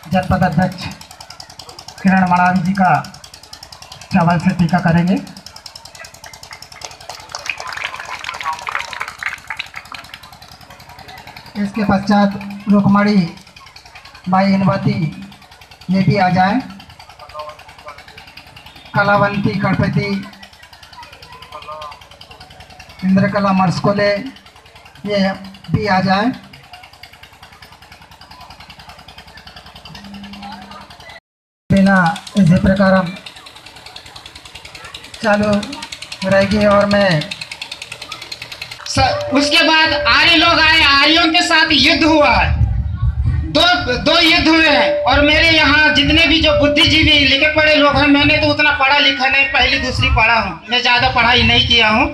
जनपद अध्यक्ष किरण मरावी जी का चावल से टीका करेंगे। इसके पश्चात रुकमणी माई इनवती ये भी आ जाए। कलावंती गणपति इंद्रकला मर्सकोले ये भी आ जाए। बिना इसी प्रकार चालू रहेगी और मैं उसके बाद आर्य लोग आए, आर्यों के साथ युद्ध हुआ। दो युद्ध हुए हैं और मेरे यहाँ जितने भी जो बुद्धिजीवी लिखे पढ़े लोग हैं, मैंने तो उतना पढ़ा लिखा नहीं, पहली दूसरी पढ़ा हूँ, मैं ज़्यादा पढ़ाई नहीं किया हूँ,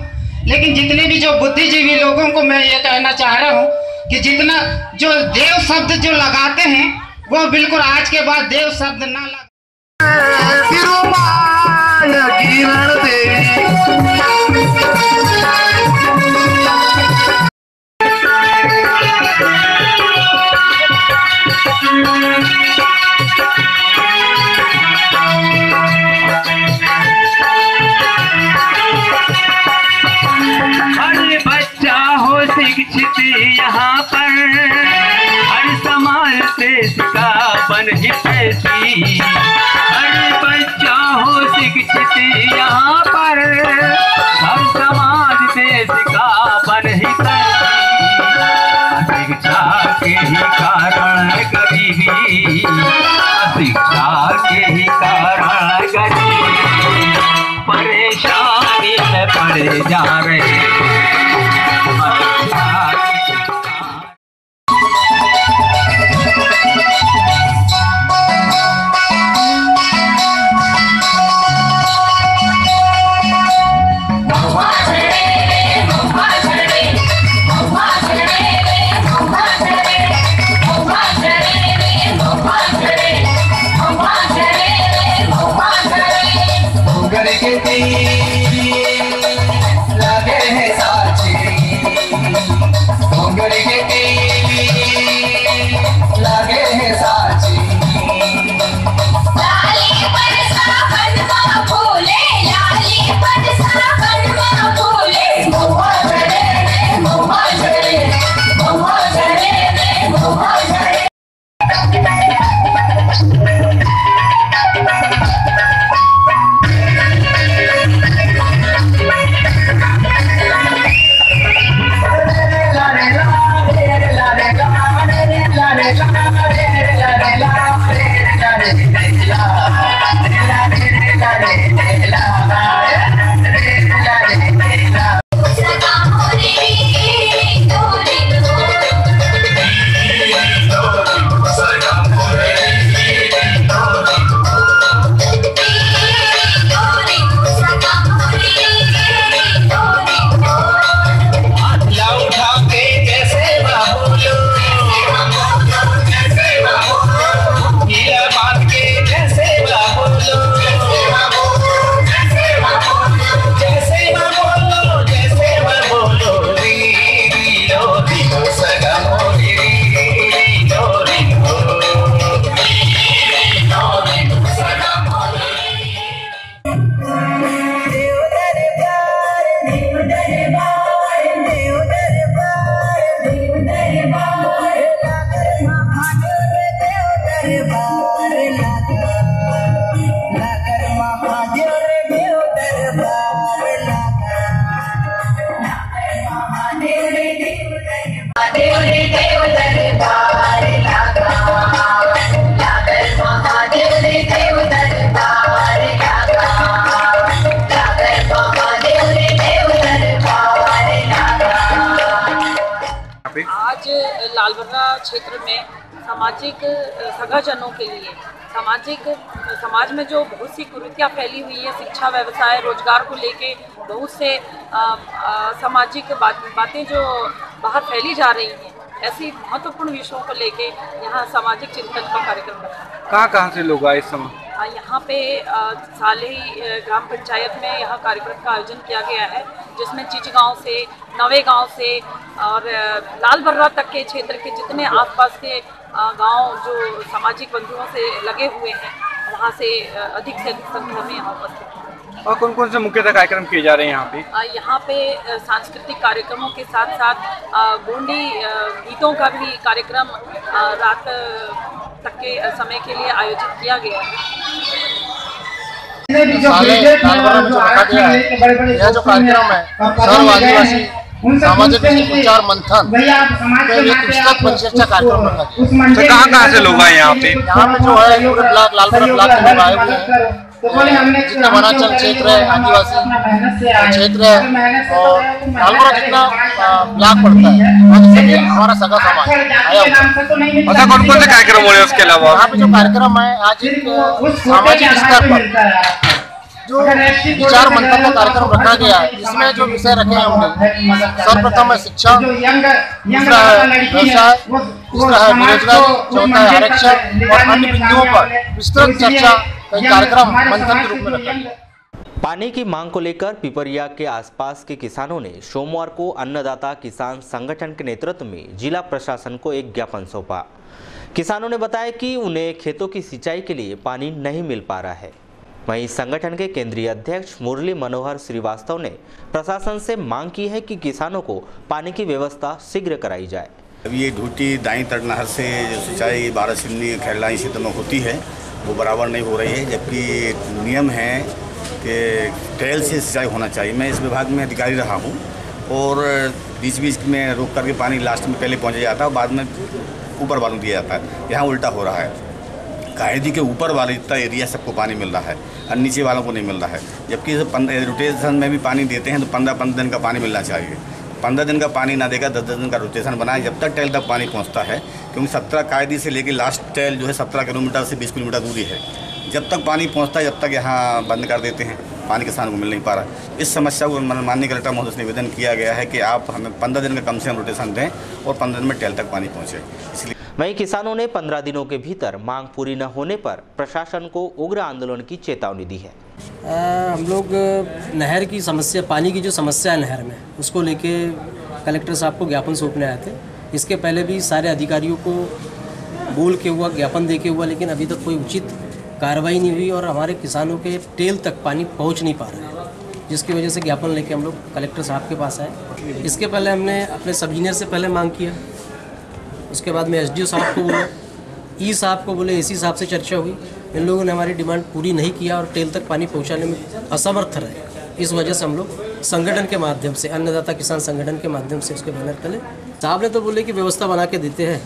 लेकिन जितने भी जो बुद्धिजीवी लोगों को मैं ये कहना चाह रहा हूँ कि जितना जो देव शब्द जो लगाते हैं वो बिल्कुल आज के बाद देव शब्द ना लगा। हर बच्चा हो शिक्षित यहाँ पर, हर समाज देश का बन हितैषी। हर बच्चा हो शिक्षित यहाँ पर, हर समाज देश का बन हितैषी। शिक्षा के ही कारण गरीबी, शिक्षा के ही कारण गरीबी, परेशानी में पड़े जा रहे। लगे देव दरबार लगा, जाकर महादेव ने देव दरबार लगा, जाकर महादेव ने देव दरबार लगा। आज लालबर्रा क्षेत्र में सामाजिक संगठनों के लिए समाज में जो बहुत सी कुरीतियाँ फैली हुई है, शिक्षा, व्यवसाय, रोजगार को लेके बहुत से सामाजिक बातें जो बाहर फैली जा रही हैं, ऐसी महत्वपूर्ण विषयों को लेके यहाँ सामाजिक चिंतन का कार्यक्रम रखा। कहाँ से लोग आए इस समय? यहाँ पे सालेही ग्राम पंचायत में यहाँ कार्यक्रम का आयोजन किया गया है, जिसमें चिचगांव से, नवे गांव से और लालबर्रा तक के क्षेत्र के जितने आसपास के गांव जो सामाजिक बंधुओं से लगे हुए हैं, वहाँ से अधिक संख्या में यहाँ उपस्थित हैं। और कौन कौन से मुख्यतः कार्यक्रम किए जा रहे हैं यहाँ पे? यहाँ पे सांस्कृतिक कार्यक्रमों के साथ साथ गोंडी गीतों का भी कार्यक्रम रात तक के समय के लिए आयोजित किया गया है। लालबर्रा में जो रखा गया है, यह जो कार्यक्रम है सर्व आदिवासी सामाजिक विचार मंथन के एक विस्तृत परिचर्चा कार्यक्रम रखा गया। तो कहाँ से लोग आए यहाँ पे? यहाँ पे जो है पूरे ब्लॉक लालबर्रा ब्लॉक के लोग आए हुए हैं, जितना वनांचल क्षेत्र है, आदिवासी क्षेत्र है और लालबर्रा जितना ब्लॉक पड़ता है, वहाँ हमारा सगा समाज आया हुआ है। अच्छा, कौन कौन से कार्यक्रम हो रहे हैं उसके अलावा? यहाँ पे जो कार्यक्रम है आज एक सामाजिक स्तर पर जो विचार मंथन का कार्यक्रम रखा गया है, जिसमें जो विषय रखे हैं हमने, सर्वप्रथम है शिक्षा, दूसरा है व्यवसाय, तीसरा है बेरोजगारी, चौथा है आरक्षण और अन्य बिंदुओं पर विस्तृत चर्चा का कार्यक्रम मंथन के रूप में रखा गया। पानी की मांग को लेकर पिपरिया के आसपास के किसानों ने सोमवार को अन्नदाता किसान संगठन के नेतृत्व में जिला प्रशासन को एक ज्ञापन सौंपा। किसानों ने बताया कि उन्हें खेतों की सिंचाई के लिए पानी नहीं मिल पा रहा है। वहीं संगठन के केंद्रीय अध्यक्ष मुरली मनोहर श्रीवास्तव ने प्रशासन से मांग की है कि किसानों को पानी की व्यवस्था शीघ्र कराई जाए। अब ये ढूटी दाई तट नहर से जो सिंचाई बारासिवनी खैरलाई क्षेत्र में होती है वो बराबर नहीं हो रही है, जबकि नियम है कि ट्रेल से सिंचाई होना चाहिए। मैं इस विभाग में अधिकारी रहा हूँ और बीच बीच में रोक करके पानी लास्ट में पहले पहुँचा जाता है और बाद में ऊपर वालों दिया जाता है। यहाँ उल्टा हो रहा है, कायदी के ऊपर वाले इतना एरिया सबको पानी मिल रहा है और नीचे वालों को नहीं मिल रहा है, जबकि रोटेशन में भी पानी देते हैं तो 15-15 दिन का पानी मिलना चाहिए। 15 दिन का पानी ना देगा 10-10 दिन का रोटेशन बनाए जब तक टेल तक पानी पहुंचता है, क्योंकि 17 कायदी से लेकर लास्ट टेल जो है 17 किलोमीटर से 20 किलोमीटर दूरी है। जब तक पानी पहुंचता है जब तक यहाँ बंद कर देते हैं, पानी किसान को मिल नहीं पा रहा। इस समस्या को माननीय कलेक्टर महोदय से निवेदन किया गया है कि आप हमें 15 दिन का कम से कम रोटेशन दें और 15 दिन में टेल तक पानी पहुँचे। इसलिए वहीं किसानों ने 15 दिनों के भीतर मांग पूरी न होने पर प्रशासन को उग्र आंदोलन की चेतावनी दी है। हम लोग नहर की समस्या, पानी की जो समस्या है नहर में, उसको लेके कलेक्टर साहब को ज्ञापन सौंपने आए थे। इसके पहले भी सारे अधिकारियों को बोल के हुआ, ज्ञापन दे के हुआ, लेकिन अभी तक कोई उचित कार्रवाई नहीं हुई और हमारे किसानों के टेल तक पानी पहुंच नहीं पा रहा है, जिसकी वजह से ज्ञापन लेके हम लोग कलेक्टर साहब के पास आए। इसके पहले हमने अपने सब इंजीनियर से पहले मांग किया, उसके बाद में एसडीओ साहब को बोला, ई साहब को बोले, एसी साहब से चर्चा हुई। इन लोगों ने हमारी डिमांड पूरी नहीं किया और टेल तक पानी पहुंचाने में असमर्थ रहे। इस वजह से हम लोग संगठन के माध्यम से, अन्नदाता किसान संगठन के माध्यम से उसके बैनर तले, साहब ने तो बोले कि व्यवस्था बना के देते हैं,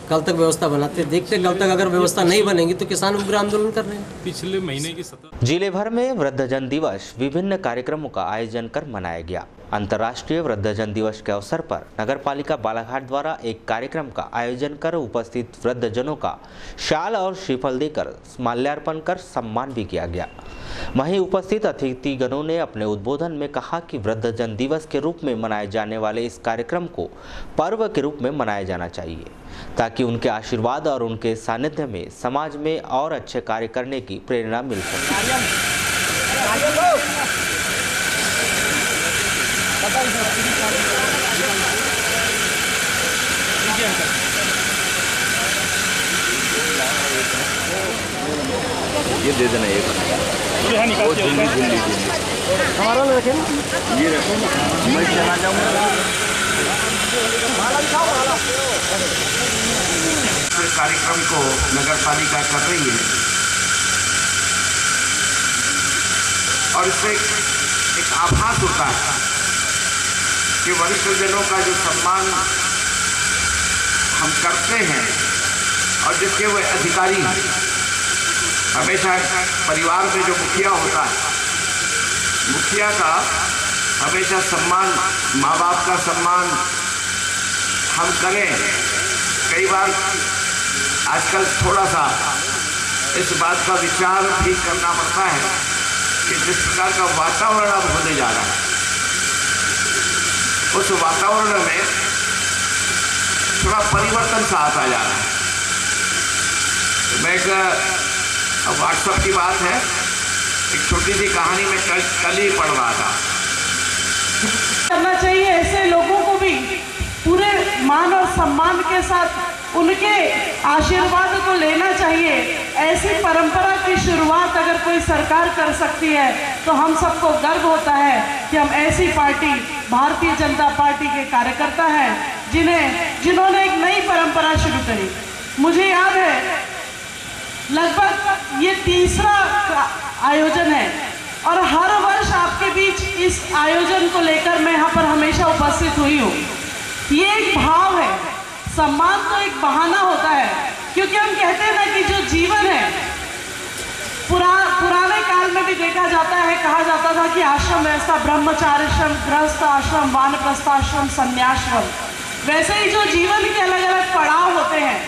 कल तक व्यवस्था बनाते, देखते कल तक अगर व्यवस्था नहीं बनेगी तो किसान उग्र आंदोलन कर रहे हैं। पिछले महीने की जिले भर में वृद्धजन दिवस विभिन्न कार्यक्रमों का आयोजन कर मनाया गया। अंतर्राष्ट्रीय वृद्धजन दिवस के अवसर पर नगरपालिका बालाघाट द्वारा एक कार्यक्रम का आयोजन कर उपस्थित वृद्धजनों का शाल और श्रीफल देकर माल्यार्पण कर सम्मान भी किया गया। वहीं उपस्थित अतिथिगणों ने अपने उद्बोधन में कहा कि वृद्धजन दिवस के रूप में मनाए जाने वाले इस कार्यक्रम को पर्व के रूप में मनाया जाना चाहिए, ताकि उनके आशीर्वाद और उनके सानिध्य में समाज में और अच्छे कार्य करने की प्रेरणा मिल सके। ये दे देना, एक वो झुल्ली हमारा रखे ना, ये रखो ना, मैं चला जाऊँगा। कार्यक्रम को नगर पालिका कर रही है और इससे एक आभास होता है कि वरिष्ठ जनों का जो सम्मान हम करते हैं और जिसके वो अधिकारी हैं। हमेशा परिवार में जो मुखिया होता है, मुखिया का हमेशा सम्मान, माँ बाप का सम्मान हम करें। कई बार आजकल थोड़ा सा इस बात का विचार भी करना पड़ता है कि जिस प्रकार का वातावरण अब होने जा रहा है, उस वातावरण में थोड़ा परिवर्तन सा आता जा रहा है। मैं एक व्हाट्सएप की बात है, एक छोटी सी कहानी में कल ही पढ़ रहा था। करना चाहिए ऐसे लोगों को भी पूरे मान और सम्मान के साथ उनके आशीर्वाद को लेना चाहिए। ऐसी परंपरा की शुरुआत अगर कोई सरकार कर सकती है तो हम सबको गर्व होता है कि हम ऐसी पार्टी भारतीय जनता पार्टी के कार्यकर्ता हैं जिन्होंने एक नई परंपरा शुरू करी। मुझे याद है लगभग ये तीसरा आयोजन है और हर वर्ष आपके बीच इस आयोजन को लेकर मैं यहाँ पर हमेशा उपस्थित हुई हूँ। ये एक भाव है, सम्मान तो एक बहाना होता है, क्योंकि हम कहते हैं ना कि जो जीवन है, पुराने काल में भी देखा जाता है, कहा जाता था कि आश्रम व्यवस्था ब्रह्मचार्यश्रम, गृहस्थ आश्रम, वानप्रस्थाश्रम, संन्याश्रम, वैसे ही जो जीवन के अलग अलग पड़ाव होते हैं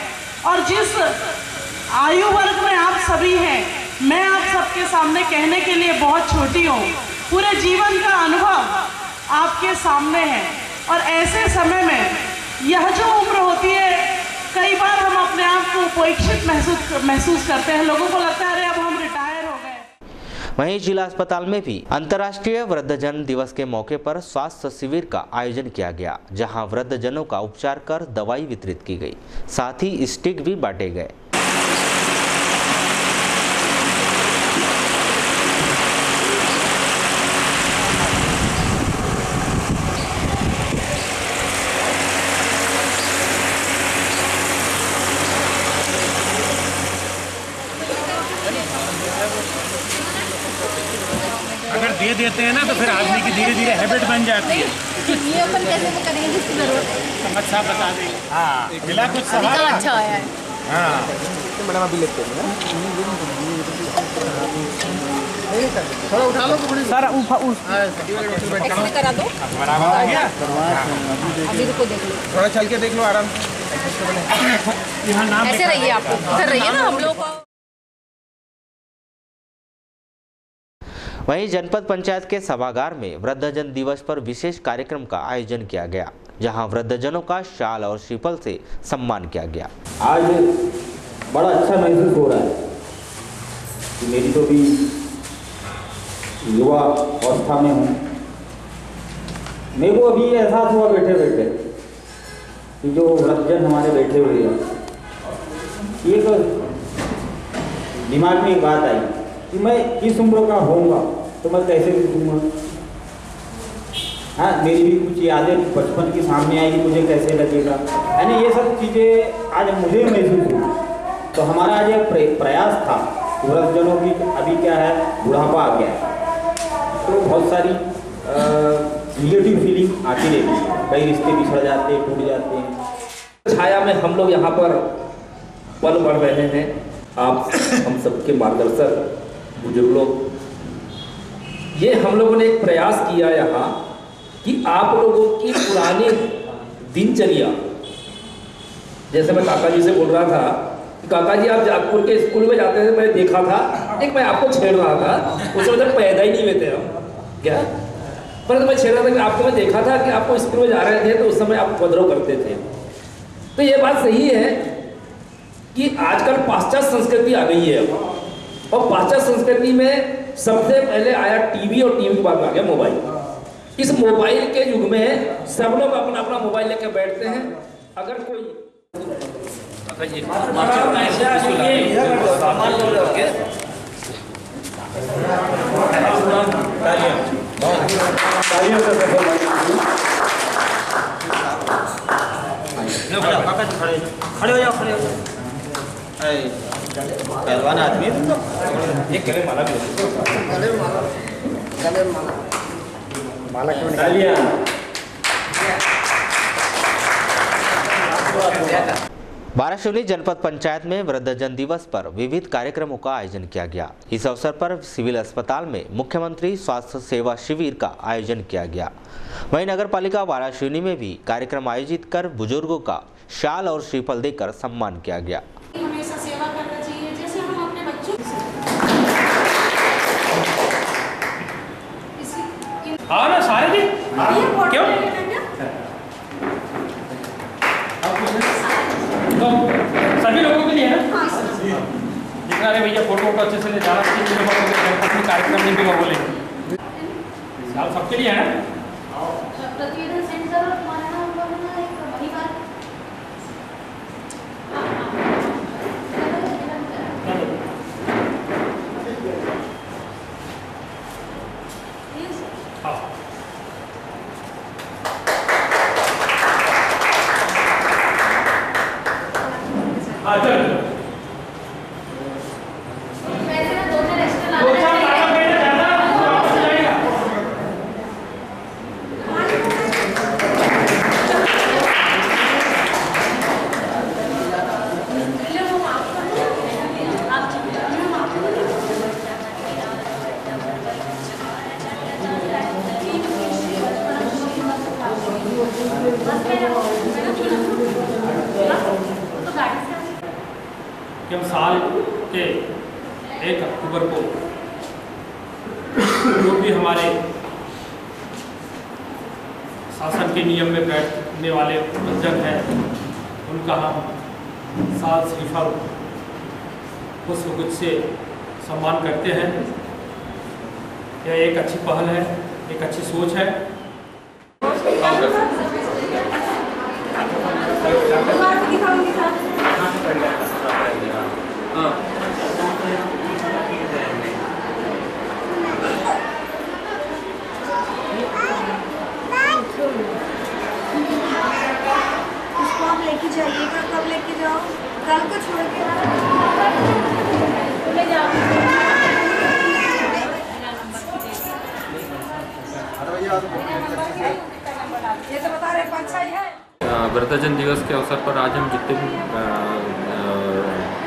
और जिस आयु वर्ग में आप सभी हैं, मैं आप सबके सामने कहने के लिए बहुत छोटी हूँ। पूरे जीवन का अनुभव आपके सामने है और ऐसे समय में यह जो उम्र होती है, कई बार हम अपने आप को उपेक्षित महसूस करते हैं। लोगों को लगता है अरे अब हम रिटायर हो गए। वहीं जिला अस्पताल में भी अंतर्राष्ट्रीय वृद्धजन दिवस के मौके पर स्वास्थ्य शिविर का आयोजन किया गया, जहां वृद्धजनों का उपचार कर दवाई वितरित की गई, साथ ही स्टिक भी बांटे गए। अगर दे देते हैं ना तो फिर आदमी की धीरे धीरे हैबिट बन जाती है। ये अपन कैसे करेंगे जिसकी जरूरत है? अच्छा बता देंगे। हाँ, मिला कुछ अभी तो अच्छा आया है। हाँ, मैडम अभी लेते हैं थोड़ा उठा लो सारा एक्सरे करा दो। बराबर आ गया। अभी रुको देख लो, थोड़ा चल के देख लो आराम से। ऐसे रहिए, आप उधर रहिए ना, हम लोग वहीं जनपद पंचायत के सभागार में वृद्धजन दिवस पर विशेष कार्यक्रम का आयोजन किया गया, जहां वृद्धजनों का शाल और श्रीफल से सम्मान किया गया। आज बड़ा अच्छा महसूस हो रहा है कि मेरी तो भी युवा अवस्था में हूँ। मेरे को अभी एहसास हुआ बैठे बैठे कि जो वृद्धजन हमारे बैठे हुए हैं, एक दिमाग में एक बात आई कि मैं किस उम्र का होऊंगा तो मैं कैसे बीतूंगा। हाँ, मेरी भी कुछ यादें बचपन की सामने आएगी, मुझे कैसे लगेगा, यानी ये सब चीज़ें आज मुझे महसूस हुई। तो हमारा आज एक प्रयास था, वृद्धजनों की अभी क्या है, बुढ़ापा आ गया है, तो बहुत सारी निगेटिव फीलिंग आती रहती है, कई रिश्ते बिछड़ जाते हैं, टूट जाते हैं। छाया में हम लोग यहाँ पर पल बढ़ रहे हैं। आप हम सबके मार्गदर्शक बुजुर्ग लोग, ये हम लोगों ने एक प्रयास किया यहाँ कि आप लोगों की पुरानी दिनचर्या, जैसे मैं काका जी से बोल रहा था कि काका जी आप जागपुर के स्कूल में जाते थे, मैं देखा था, एक मैं आपको छेड़ रहा था, उस समय तक पैदा ही नहीं हुए थे हम, क्या पर मैं छेड़ रहा था कि आपको मैं देखा था कि आपको स्कूल में जा रहे थे तो उस समय आप उपद्रव करते थे। तो ये बात सही है कि आजकल पाश्चात्य संस्कृति आ गई है अब, और पाश्चात्य संस्कृति में सबसे पहले आया टीवी और टीवी के बाद आ गया मोबाइल। इस मोबाइल के युग में सब लोग अपना अपना मोबाइल लेकर बैठते हैं। अगर कोई खड़े हो जाओ, खड़े हो जाओ। पहलवान आदमी एक गले माला भी गले माला माला क्यों नहीं? बारासिवनी जनपद पंचायत में वृद्धजन दिवस पर विविध कार्यक्रमों का आयोजन किया गया। इस अवसर पर सिविल अस्पताल में मुख्यमंत्री स्वास्थ्य सेवा शिविर का आयोजन किया गया। वहीं नगर पालिका बारासिवनी में भी कार्यक्रम आयोजित कर बुजुर्गों का शाल और श्रीफल देकर सम्मान किया गया। हमेशा सेवा करना चाहिए, जैसे हम अपने बच्चों हाँ ना सारे जी क्यों तो सभी लोगों के लिए है ना जितना अरे भैया फोटो को अच्छे से ले जाना चाहिए अपने कार्यक्रम में भी वो बोलेंगे सबके लिए है ना। कि हम साल के 1 अक्टूबर को जो भी हमारे शासन के नियम में बैठने वाले वृद्धजन हैं उनका हम साल श्रीफल पुष्पगुच्छ से सम्मान करते हैं। यह एक अच्छी पहल है, एक अच्छी सोच है। उसको आप लेके जाइएगा, कब लेके जाओ? कल को छोड़ के ले जाओ। ये तो बता रहे 5-6 है। वृद्धजन दिवस के अवसर पर आज हम जितने भी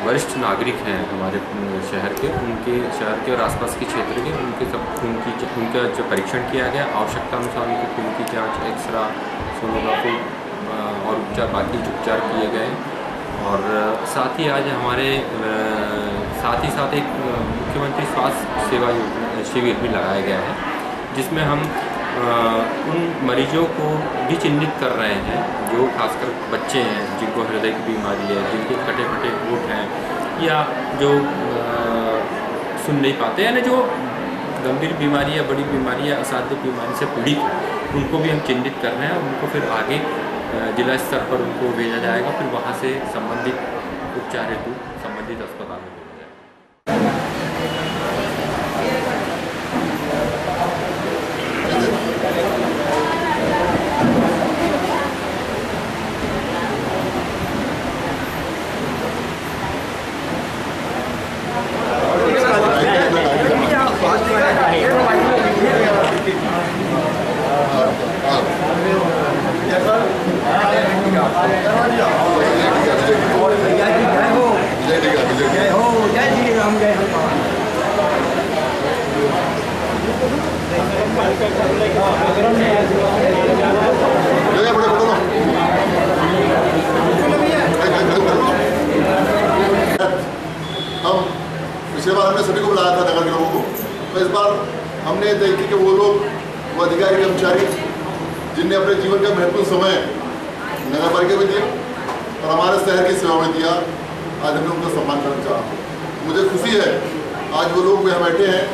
वरिष्ठ नागरिक हैं हमारे शहर के, उनके शहर के और आसपास के क्षेत्र के, उनका जो परीक्षण किया गया, आवश्यकता अनुसार उनकी खून की जाँच, एक्सरा, सोनोग्राफी और उपचार, बाकी उपचार किए गए। और साथ ही आज हमारे साथ एक मुख्यमंत्री स्वास्थ्य सेवा शिविर भी लगाया गया है, जिसमें हम उन मरीजों को भी चिन्हित कर रहे हैं जो खासकर बच्चे हैं, जिनको हृदय की बीमारी है, जिनके कटे होंठ हैं, या जो सुन नहीं पाते, यानी जो गंभीर बीमारी या बड़ी बीमारी या असाध्य बीमारी से पीड़ित हैं, उनको भी हम चिन्हित कर रहे हैं। उनको फिर आगे जिला स्तर पर उनको भेजा जाएगा, फिर वहाँ से संबंधित उपचार हेतु संबंधित अस्पताल में भेजा जाएगा। पिछले बार हमने सभी को बुलाया था, नगर के लोगों को, तो इस बार हमने देखी कि वो लोग, वो अधिकारी कर्मचारी जिनने अपने जीवन का महत्वपूर्ण समय नगर पालिका में दिया और हमारे शहर की सेवा में दिया, आज हमने उनका सम्मान करना चाहा। मुझे खुशी है आज वो लोग यहाँ बैठे हैं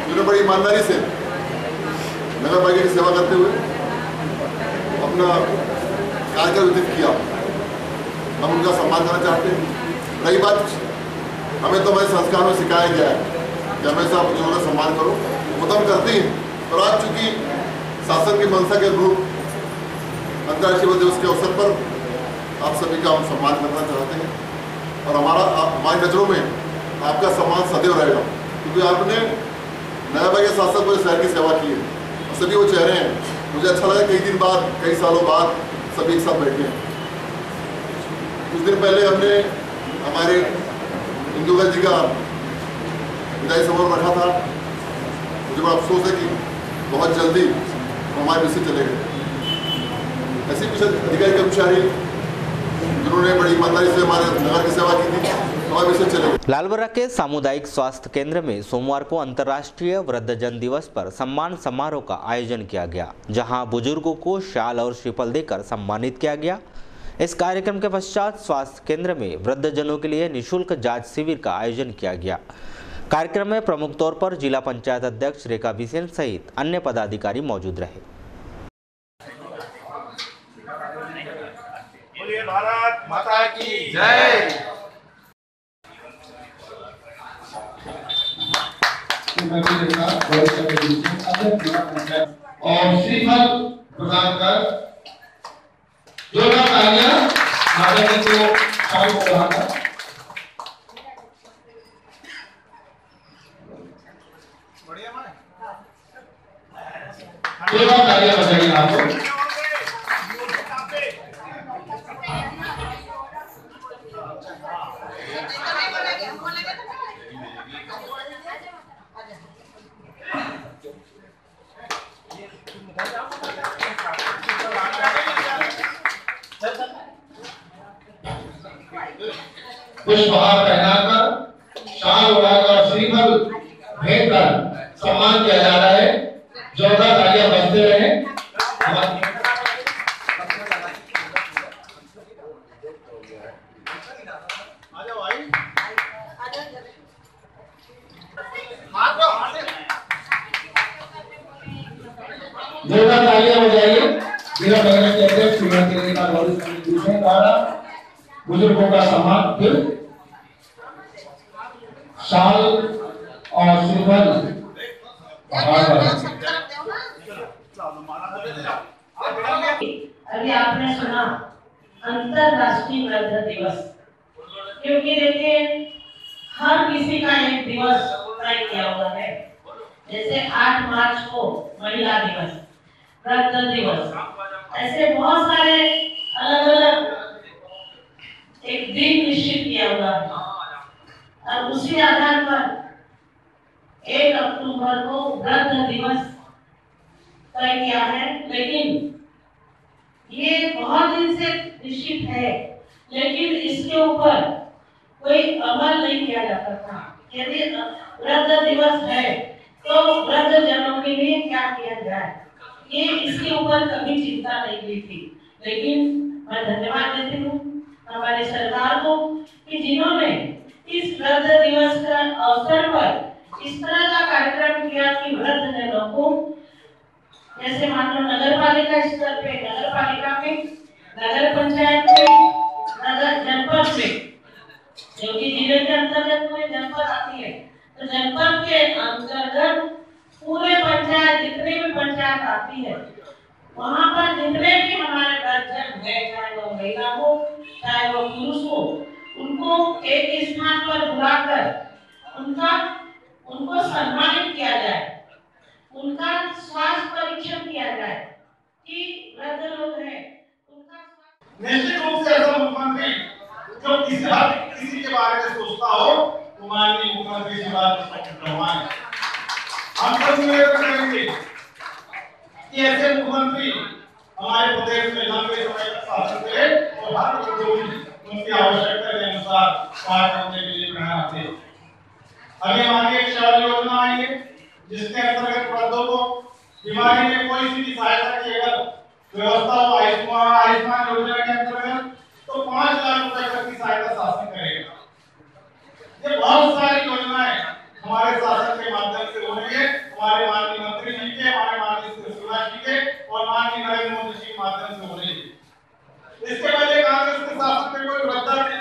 जिन्होंने बड़ी ईमानदारी से नगर पालिका की सेवा करते हुए अपना कार्यकाल व्यतीत किया। हम उनका सम्मान करना चाहते हैं। रही बात, हमें तो हमारे संस्कार में सिखाया गया है कि हमेशा बुजुर्गों का सम्मान करो, वो तो हम करते हैं। और आज चूँकि शासन की मंशा के अनुरूप अंतर्राष्ट्रीय दिवस के अवसर पर आप सभी का हम सम्मान करना चाहते हैं और हमारी नज़रों में आपका सम्मान सदैव रहेगा, क्योंकि आपने नया के साथ साथ पूरे शहर की सेवा की है और सभी वो चेहरे हैं। मुझे अच्छा लगा कई दिन बाद, कई सालों बाद सभी एक साथ बैठे हैं। कुछ दिन पहले हमने हमारे इंदुगल जी का विदाई समारोह रखा था। मुझे बड़ा अफसोस है कि बहुत जल्दी हमारे बीच से चले गए। ऐसे कुछ अधिकारी कर्मचारी जिन्होंने बड़ी ईमानदारी से हमारे नगर की सेवा की थी, हमारे बीच से चले गए। लालबर्रा के सामुदायिक स्वास्थ्य केंद्र में सोमवार को अंतर्राष्ट्रीय वृद्धजन दिवस पर सम्मान समारोह का आयोजन किया गया, जहां बुजुर्गों को शाल और श्रीफल देकर सम्मानित किया गया। इस कार्यक्रम के पश्चात स्वास्थ्य केंद्र में वृद्धजनों के लिए निःशुल्क जांच शिविर का आयोजन किया गया। कार्यक्रम में प्रमुख तौर पर जिला पंचायत अध्यक्ष रेखा बिसेन सहित अन्य पदाधिकारी मौजूद रहे। बोलिए भारत माता की जय। और श्रीफल प्रदान कर जोरदार तालियां माता जी को शाल को बढ़ाकर जोरदार तालियां बजाइए आपको। पुष्पहार पहनाकर शाल उड़ाकर श्रीफल भेंट कर सम्मान किया जा रहा है। जोरदार तालियां बजते रहे। जोरदार तालियां बजाइए। जिला नगर के अध्यक्ष श्रीमती रेखा बिसेन द्वारा बुजुर्गों का सम्मान फिर शाल और श्रीफल। अभी आपने सुना अंतरराष्ट्रीय वृद्ध दिवस, क्योंकि देखिए हर किसी का एक दिवस तय किया हुआ है। जैसे 8 मार्च को महिला दिवस, वृद्ध दिवस, ऐसे बहुत सारे अलग अलग एक दिन निश्चित किया हुआ है और उसी आधार पर 1 अक्टूबर को वृद्ध दिवस तय किया है। लेकिन ये बहुत दिन से निश्चित है, लेकिन इसके ऊपर कोई अमल नहीं किया जाता था। यदि वृद्ध दिवस है तो वृद्ध जनों के लिए क्या किया जाए, ये इसके ऊपर कभी चिंता नहीं की थी। लेकिन मैं धन्यवाद देती हूँ हमारी सरकार को कि जिन्होंने इस वृद्ध दिवस का अवसर पर इस तरह का कार्यक्रम किया कि वृद्ध जनों को, जैसे मान लो नगर पालिका स्तर पे, नगर पालिका में, नगर पंचायत में, नगर जनपद में, जो कि जिले के अंतर्गत में जनपद आती है, तो जनपद के अंतर्गत पूरे पंचायत, जितने भी पंचायत आती है, वहाँ पर जितने भी हमारे वृद्धजन हैं, चाहे वो महिला हो चाहे वो पुरुष हो, उनको एक स्थान पर बुलाकर उनको सम्मानित किया जाए, उनका स्वास्थ्य परीक्षण किया जाए कि वृद्ध लोग हैं उनका। निश्चित रूप से ऐसा मुख्यमंत्री जो किसी के बारे में सोचता हो तो माननीय मुख्यमंत्री शिवराज चौहान, हम सब निवेदन करेंगे कि ऐसे मुख्यमंत्री हमारे प्रदेश में लंबे समय तक शासन करें और हर उद्योग उनकी आवश्यकता के अनुसार कार्य करने के लिए प्रेरणा दे। अभी हमारी एक शहर योजना आई है जिसके अंतर्गत वृद्धों को बीमारी में कोई सी भी सहायता की अगर व्यवस्था हो आयुष्मान योजना के अंतर्गत तो 5 लाख रुपए तक की सहायता शासन करेगा। ये बहुत सारी योजनाएं हमारे शासन के माध्यम से हो रही है, हमारे माननीय मंत्री जी के, हमारे माननीय शिवराज जी के और माननीय नरेंद्र मोदी जी के माध्यम से हो रही है। इसके पहले कांग्रेस के शासन में कोई वृद्धा नहीं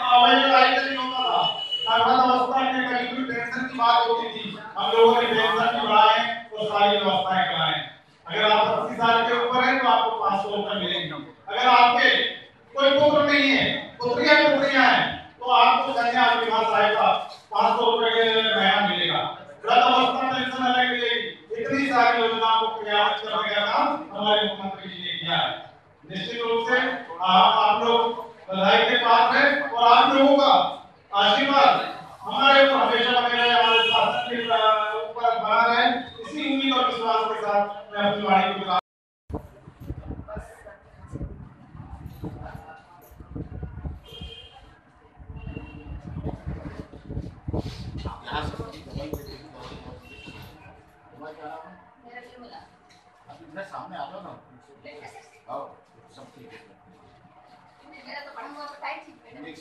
होता था, अवस्था में कभी पेंशन की बात होती थी, हम लोगों ने पेंशन भी बढ़ाए और सारी व्यवस्थाएं कराएं। अगर आप 80 साल के ऊपर हैं तो आपको 500 रुपए मिलेंगे। अगर आपके कोई पुत्र नहीं है, पुत्रियां हैं तो आपको कन्या विवाह सहायता 500 रुपए महीना मिलेगा। वृद्ध अवस्था पेंशन अलग मिलेगी। इतनी सारी योजनाओं को क्रियान्वित करने का काम हमारे मुख्यमंत्री जी ने किया है। निश्चित रूप से आप लोग बधाई के पात्र हैं।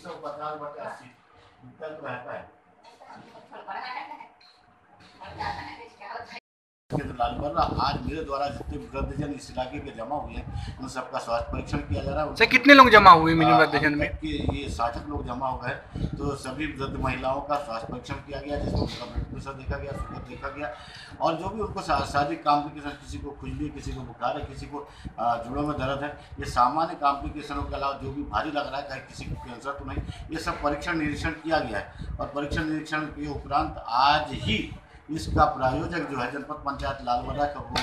150/80 विकल्प रहता है। लालबर्रा आज मेरे द्वारा जितने वृद्धजन इस इलाके के जमा हुए हैं उन सबका स्वास्थ्य परीक्षण किया जा रहा है। सर कितने लोग जमा हुए मिनी वृद्धजन में? ये 60 लोग जमा हो गए, तो सभी वृद्ध महिलाओं का स्वास्थ्य परीक्षण किया गया, जिसमें उनका ब्लड प्रेशर देखा गया, शुगर देखा गया, और जो भी उनको शारीरिक कॉम्प्लिकेशन, किसी को खुजली, किसी को बुखार है, किसी को जोड़ों में दर्द है, ये सामान्य कॉम्प्लिकेशनों के अलावा जो भी भारी लग रहा है, चाहे किसी को कैंसर तो नहीं, ये सब परीक्षण निरीक्षण किया गया है। और परीक्षण निरीक्षण के उपरांत आज ही इसका प्रायोजक जो है जनपद पंचायत लालबर्रा का वो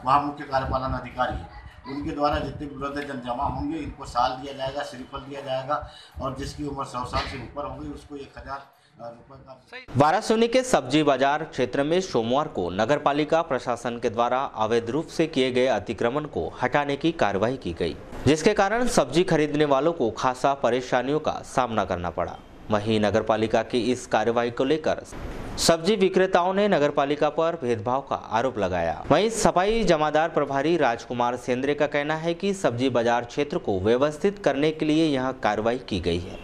वहाँ मुख्य कार्यपालन अधिकारी है, उनके द्वारा जितने भी वृद्धजन जमा होंगे इनको साल दिया जाएगा, श्रीफल दिया जाएगा, और जिसकी उम्र 100 साल से ऊपर होगी उसको 1000 रुपये का। वारासोनी के सब्जी बाजार क्षेत्र में सोमवार को नगरपालिका प्रशासन के द्वारा अवैध रूप से किए गए अतिक्रमण को हटाने की कार्रवाई की गई, जिसके कारण सब्जी खरीदने वालों को खासा परेशानियों का सामना करना पड़ा। वहीं नगरपालिका की इस कार्रवाई को लेकर सब्जी विक्रेताओं ने नगरपालिका पर भेदभाव का आरोप लगाया। वहीं सफाई जमादार प्रभारी राजकुमार सेंद्रे का कहना है कि सब्जी बाजार क्षेत्र को व्यवस्थित करने के लिए यह कार्रवाई की गई है।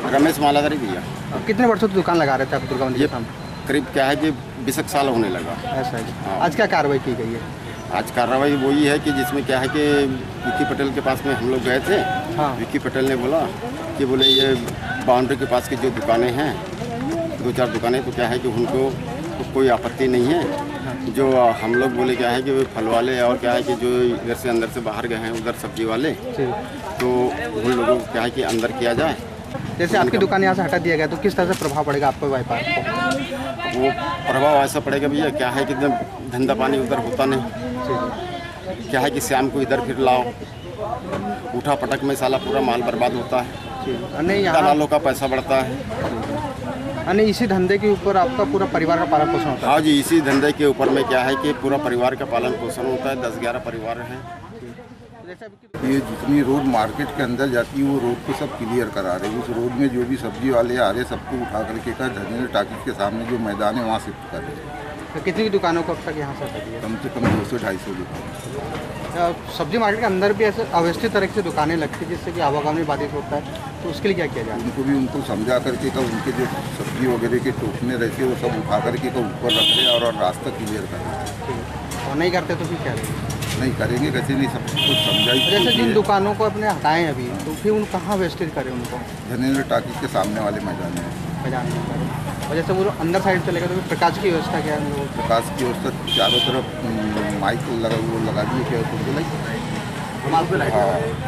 रमेश मालाधारी भैया। कितने वर्षों से दुकान लगा रहे थे आप दुर्गा मंदिर के सामने? करीब क्या है कि 20 साल होने लगा। ऐसा है। आज क्या कार्रवाई की गई है? आज कार्रवाई वही है कि जिसमें क्या है कि विक्की पटेल के पास में हम लोग गए थे। हाँ। विक्की पटेल ने बोला कि बोले ये बाउंड्री के पास की जो दुकानें हैं, 2-4 दुकानें, तो क्या है कि उनको तो कोई आपत्ति नहीं है। जो हम लोग बोले क्या है कि फल वाले और क्या है कि जो इधर से अंदर से बाहर गए हैं उधर सब्जी वाले, तो उन लोगों को क्या है कि अंदर किया जाए। जैसे आपकी दुकान यहाँ से हटा दिया गया तो किस तरह से प्रभाव पड़ेगा आपको व्यापार को? वो प्रभाव ऐसा पड़ेगा भैया, क्या है कि धंधा पानी उधर होता नहीं, क्या है कि शाम को इधर फिर लाओ, उठा पटक में साला पूरा माल बर्बाद होता है, दलालों का पैसा बढ़ता है। नहीं, इसी धंधे के ऊपर आपका पूरा परिवार का पालन पोषण होता है? हाँ जी, इसी धंधे के ऊपर में क्या है कि पूरा परिवार का पालन पोषण होता है। 10-11 परिवार हैं। ये जितनी रोड मार्केट के अंदर जाती है वो रोड को सब क्लियर करा रहे हैं। उस रोड में जो भी सब्जी वाले आ रहे सबको उठा करके का धर्मेंद्र टाकीज के सामने जो मैदान है वहाँ शिफ्ट कर रहे हैं। तो कितनी दुकानों को अब तक यहाँ से हटा दिया? कम से कम 200-250 दुकान। सब्जी मार्केट के अंदर भी ऐसे अव्यवस्थित तरीके से दुकानें लगती है जिससे कि आवागमन बाधित होता है, तो उसके लिए क्या किया जाए? उनको भी उनको समझा करके का उनके जो सब्जी वगैरह के टोकने रहते हैं वो सब उठा करके का ऊपर रख रहे और रास्ता क्लियर कर रहे हैं। और नहीं करते तो फिर क्या नहीं करेंगे, कैसे नहीं, सब कुछ समझाई। जैसे जिन दुकानों को अपने हटाएं अभी, तो फिर उन कहाँ व्यवस्थित करें उनको? धर्मेंद्र टाकीज के सामने वाले मैदान में और जैसे वो अंदर साइड चलेगा तो प्रकाश की व्यवस्था क्या है? प्रकाश की व्यवस्था चारों तरफ माइक लगा दिए, क्या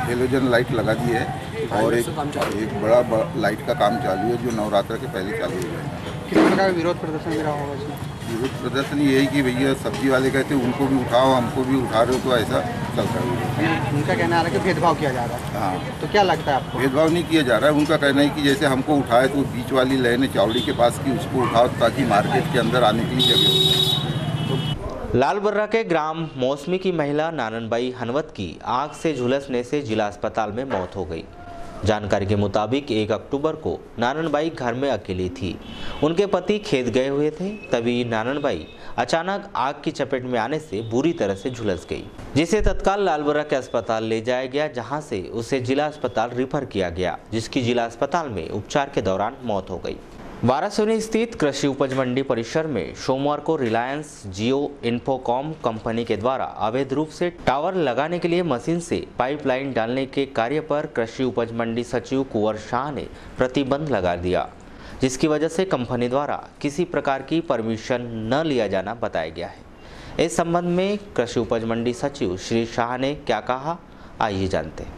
हेलोजन लाइट लगा दी है, और एक बड़ा लाइट का काम चालू है जो नवरात्र के पहले चालू हो जाएगा। किस प्रकार का विरोध प्रदर्शन भी रहा होगा इसमें? विरोध प्रदर्शन यही कि भैया सब्जी वाले कहते हैं उनको भी उठाओ, हमको भी उठा रहे हो, तो ऐसा चल रहा है। उनका कहना आ रहा है कि भेदभाव किया जा रहा है। हाँ, तो क्या लगता है आपको? भेदभाव नहीं किया जा रहा है। उनका कहना है कि जैसे हमको उठाए तो बीच वाली लाइन है चावड़ी के पास की, उसको उठाओ ताकि मार्केट के अंदर आने के लिए जगह हो। लालबर्रा के ग्राम मौसमी की महिला नाननबाई हनवत की आग से झुलसने से जिला अस्पताल में मौत हो गई। जानकारी के मुताबिक 1 अक्टूबर को नाननबाई घर में अकेली थी। उनके पति खेत गए हुए थे, तभी नाननबाई अचानक आग की चपेट में आने से बुरी तरह से झुलस गई, जिसे तत्काल लालबर्रा के अस्पताल ले जाया गया, जहां से उसे जिला अस्पताल रेफर किया गया, जिसकी जिला अस्पताल में उपचार के दौरान मौत हो गई। वारासोनी स्थित कृषि उपज मंडी परिसर में सोमवार को रिलायंस जियो इन्फोकॉम कंपनी के द्वारा अवैध रूप से टावर लगाने के लिए मशीन से पाइपलाइन डालने के कार्य पर कृषि उपज मंडी सचिव कुंवर शाह ने प्रतिबंध लगा दिया, जिसकी वजह से कंपनी द्वारा किसी प्रकार की परमिशन न लिया जाना बताया गया है। इस संबंध में कृषि उपज मंडी सचिव श्री शाह ने क्या कहा, आइए जानते हैं।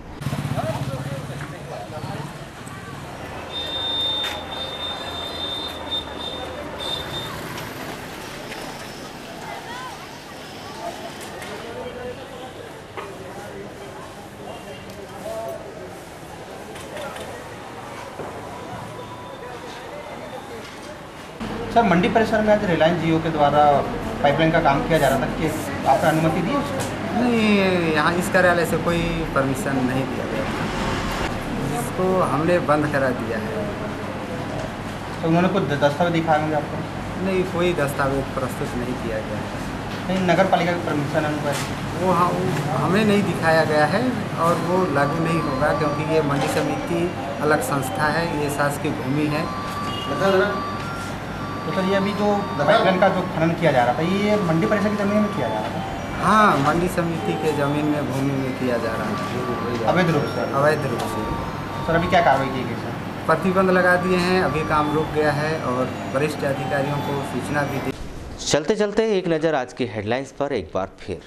सर, मंडी परिसर में आज रिलायंस जियो के द्वारा पाइपलाइन का काम किया जा रहा था कि आपने अनुमति दी उसको? नहीं, यहाँ इस कार्यालय से कोई परमिशन नहीं दिया गया, इसको हमने बंद करा दिया है। तो उन्होंने कुछ दस्तावेज दिखाया मुझे आपको? नहीं, कोई दस्तावेज प्रस्तुत नहीं किया गया है। नहीं, नगर पालिका की परमिशन है उनका? वो हमें नहीं दिखाया गया है और वो लागू नहीं होगा, क्योंकि ये मंडी समिति अलग संस्था है, ये शासकीय भूमि है। तो सर, ये अभी जो पाइपलाइन का जो खनन किया जा रहा था, ये मंडी परिसर की जमीन में किया जा रहा था? हाँ, मंडी समिति के जमीन में, भूमि में किया जा रहा है। अवैध रूप से? अवैध रूप से। सर, अभी क्या कार्रवाई की गई सर? प्रतिबंध लगा दिए हैं, अभी काम रुक गया है और वरिष्ठ अधिकारियों को सूचना भी दी। चलते चलते एक नज़र आज की हेडलाइंस पर एक बार फिर।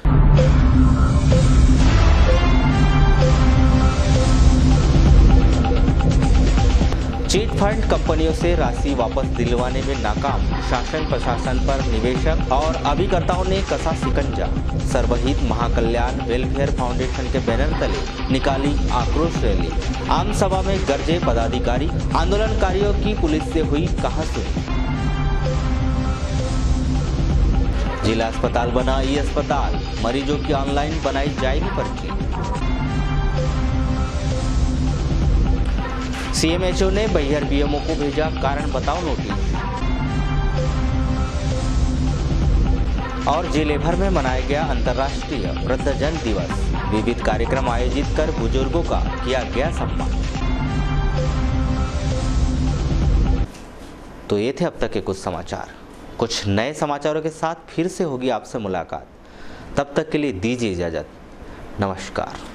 चीट फंड कंपनियों से राशि वापस दिलवाने में नाकाम, शासन प्रशासन पर निवेशक और अभिकर्ताओं ने कसा शिकंजा। सर्वहित महाकल्याण वेलफेयर फाउंडेशन के बैनर तले निकाली आक्रोश रैली। आम सभा में गरजे पदाधिकारी, आंदोलनकारियों की पुलिस से हुई कहासुनी। जिला अस्पताल बना ई अस्पताल, मरीजों की ऑनलाइन बनाई जाएगी पर्ची। सीएमएचओ ने बैहर बीएमओ को भेजा कारण बताओ नोटिस। और जिले भर में मनाया गया अंतर्राष्ट्रीय वृद्धजन दिवस। विविध कार्यक्रम आयोजित कर बुजुर्गों का किया गया सम्मान। तो ये थे अब तक के कुछ समाचार। कुछ नए समाचारों के साथ फिर से होगी आपसे मुलाकात। तब तक के लिए दीजिए इजाजत। नमस्कार।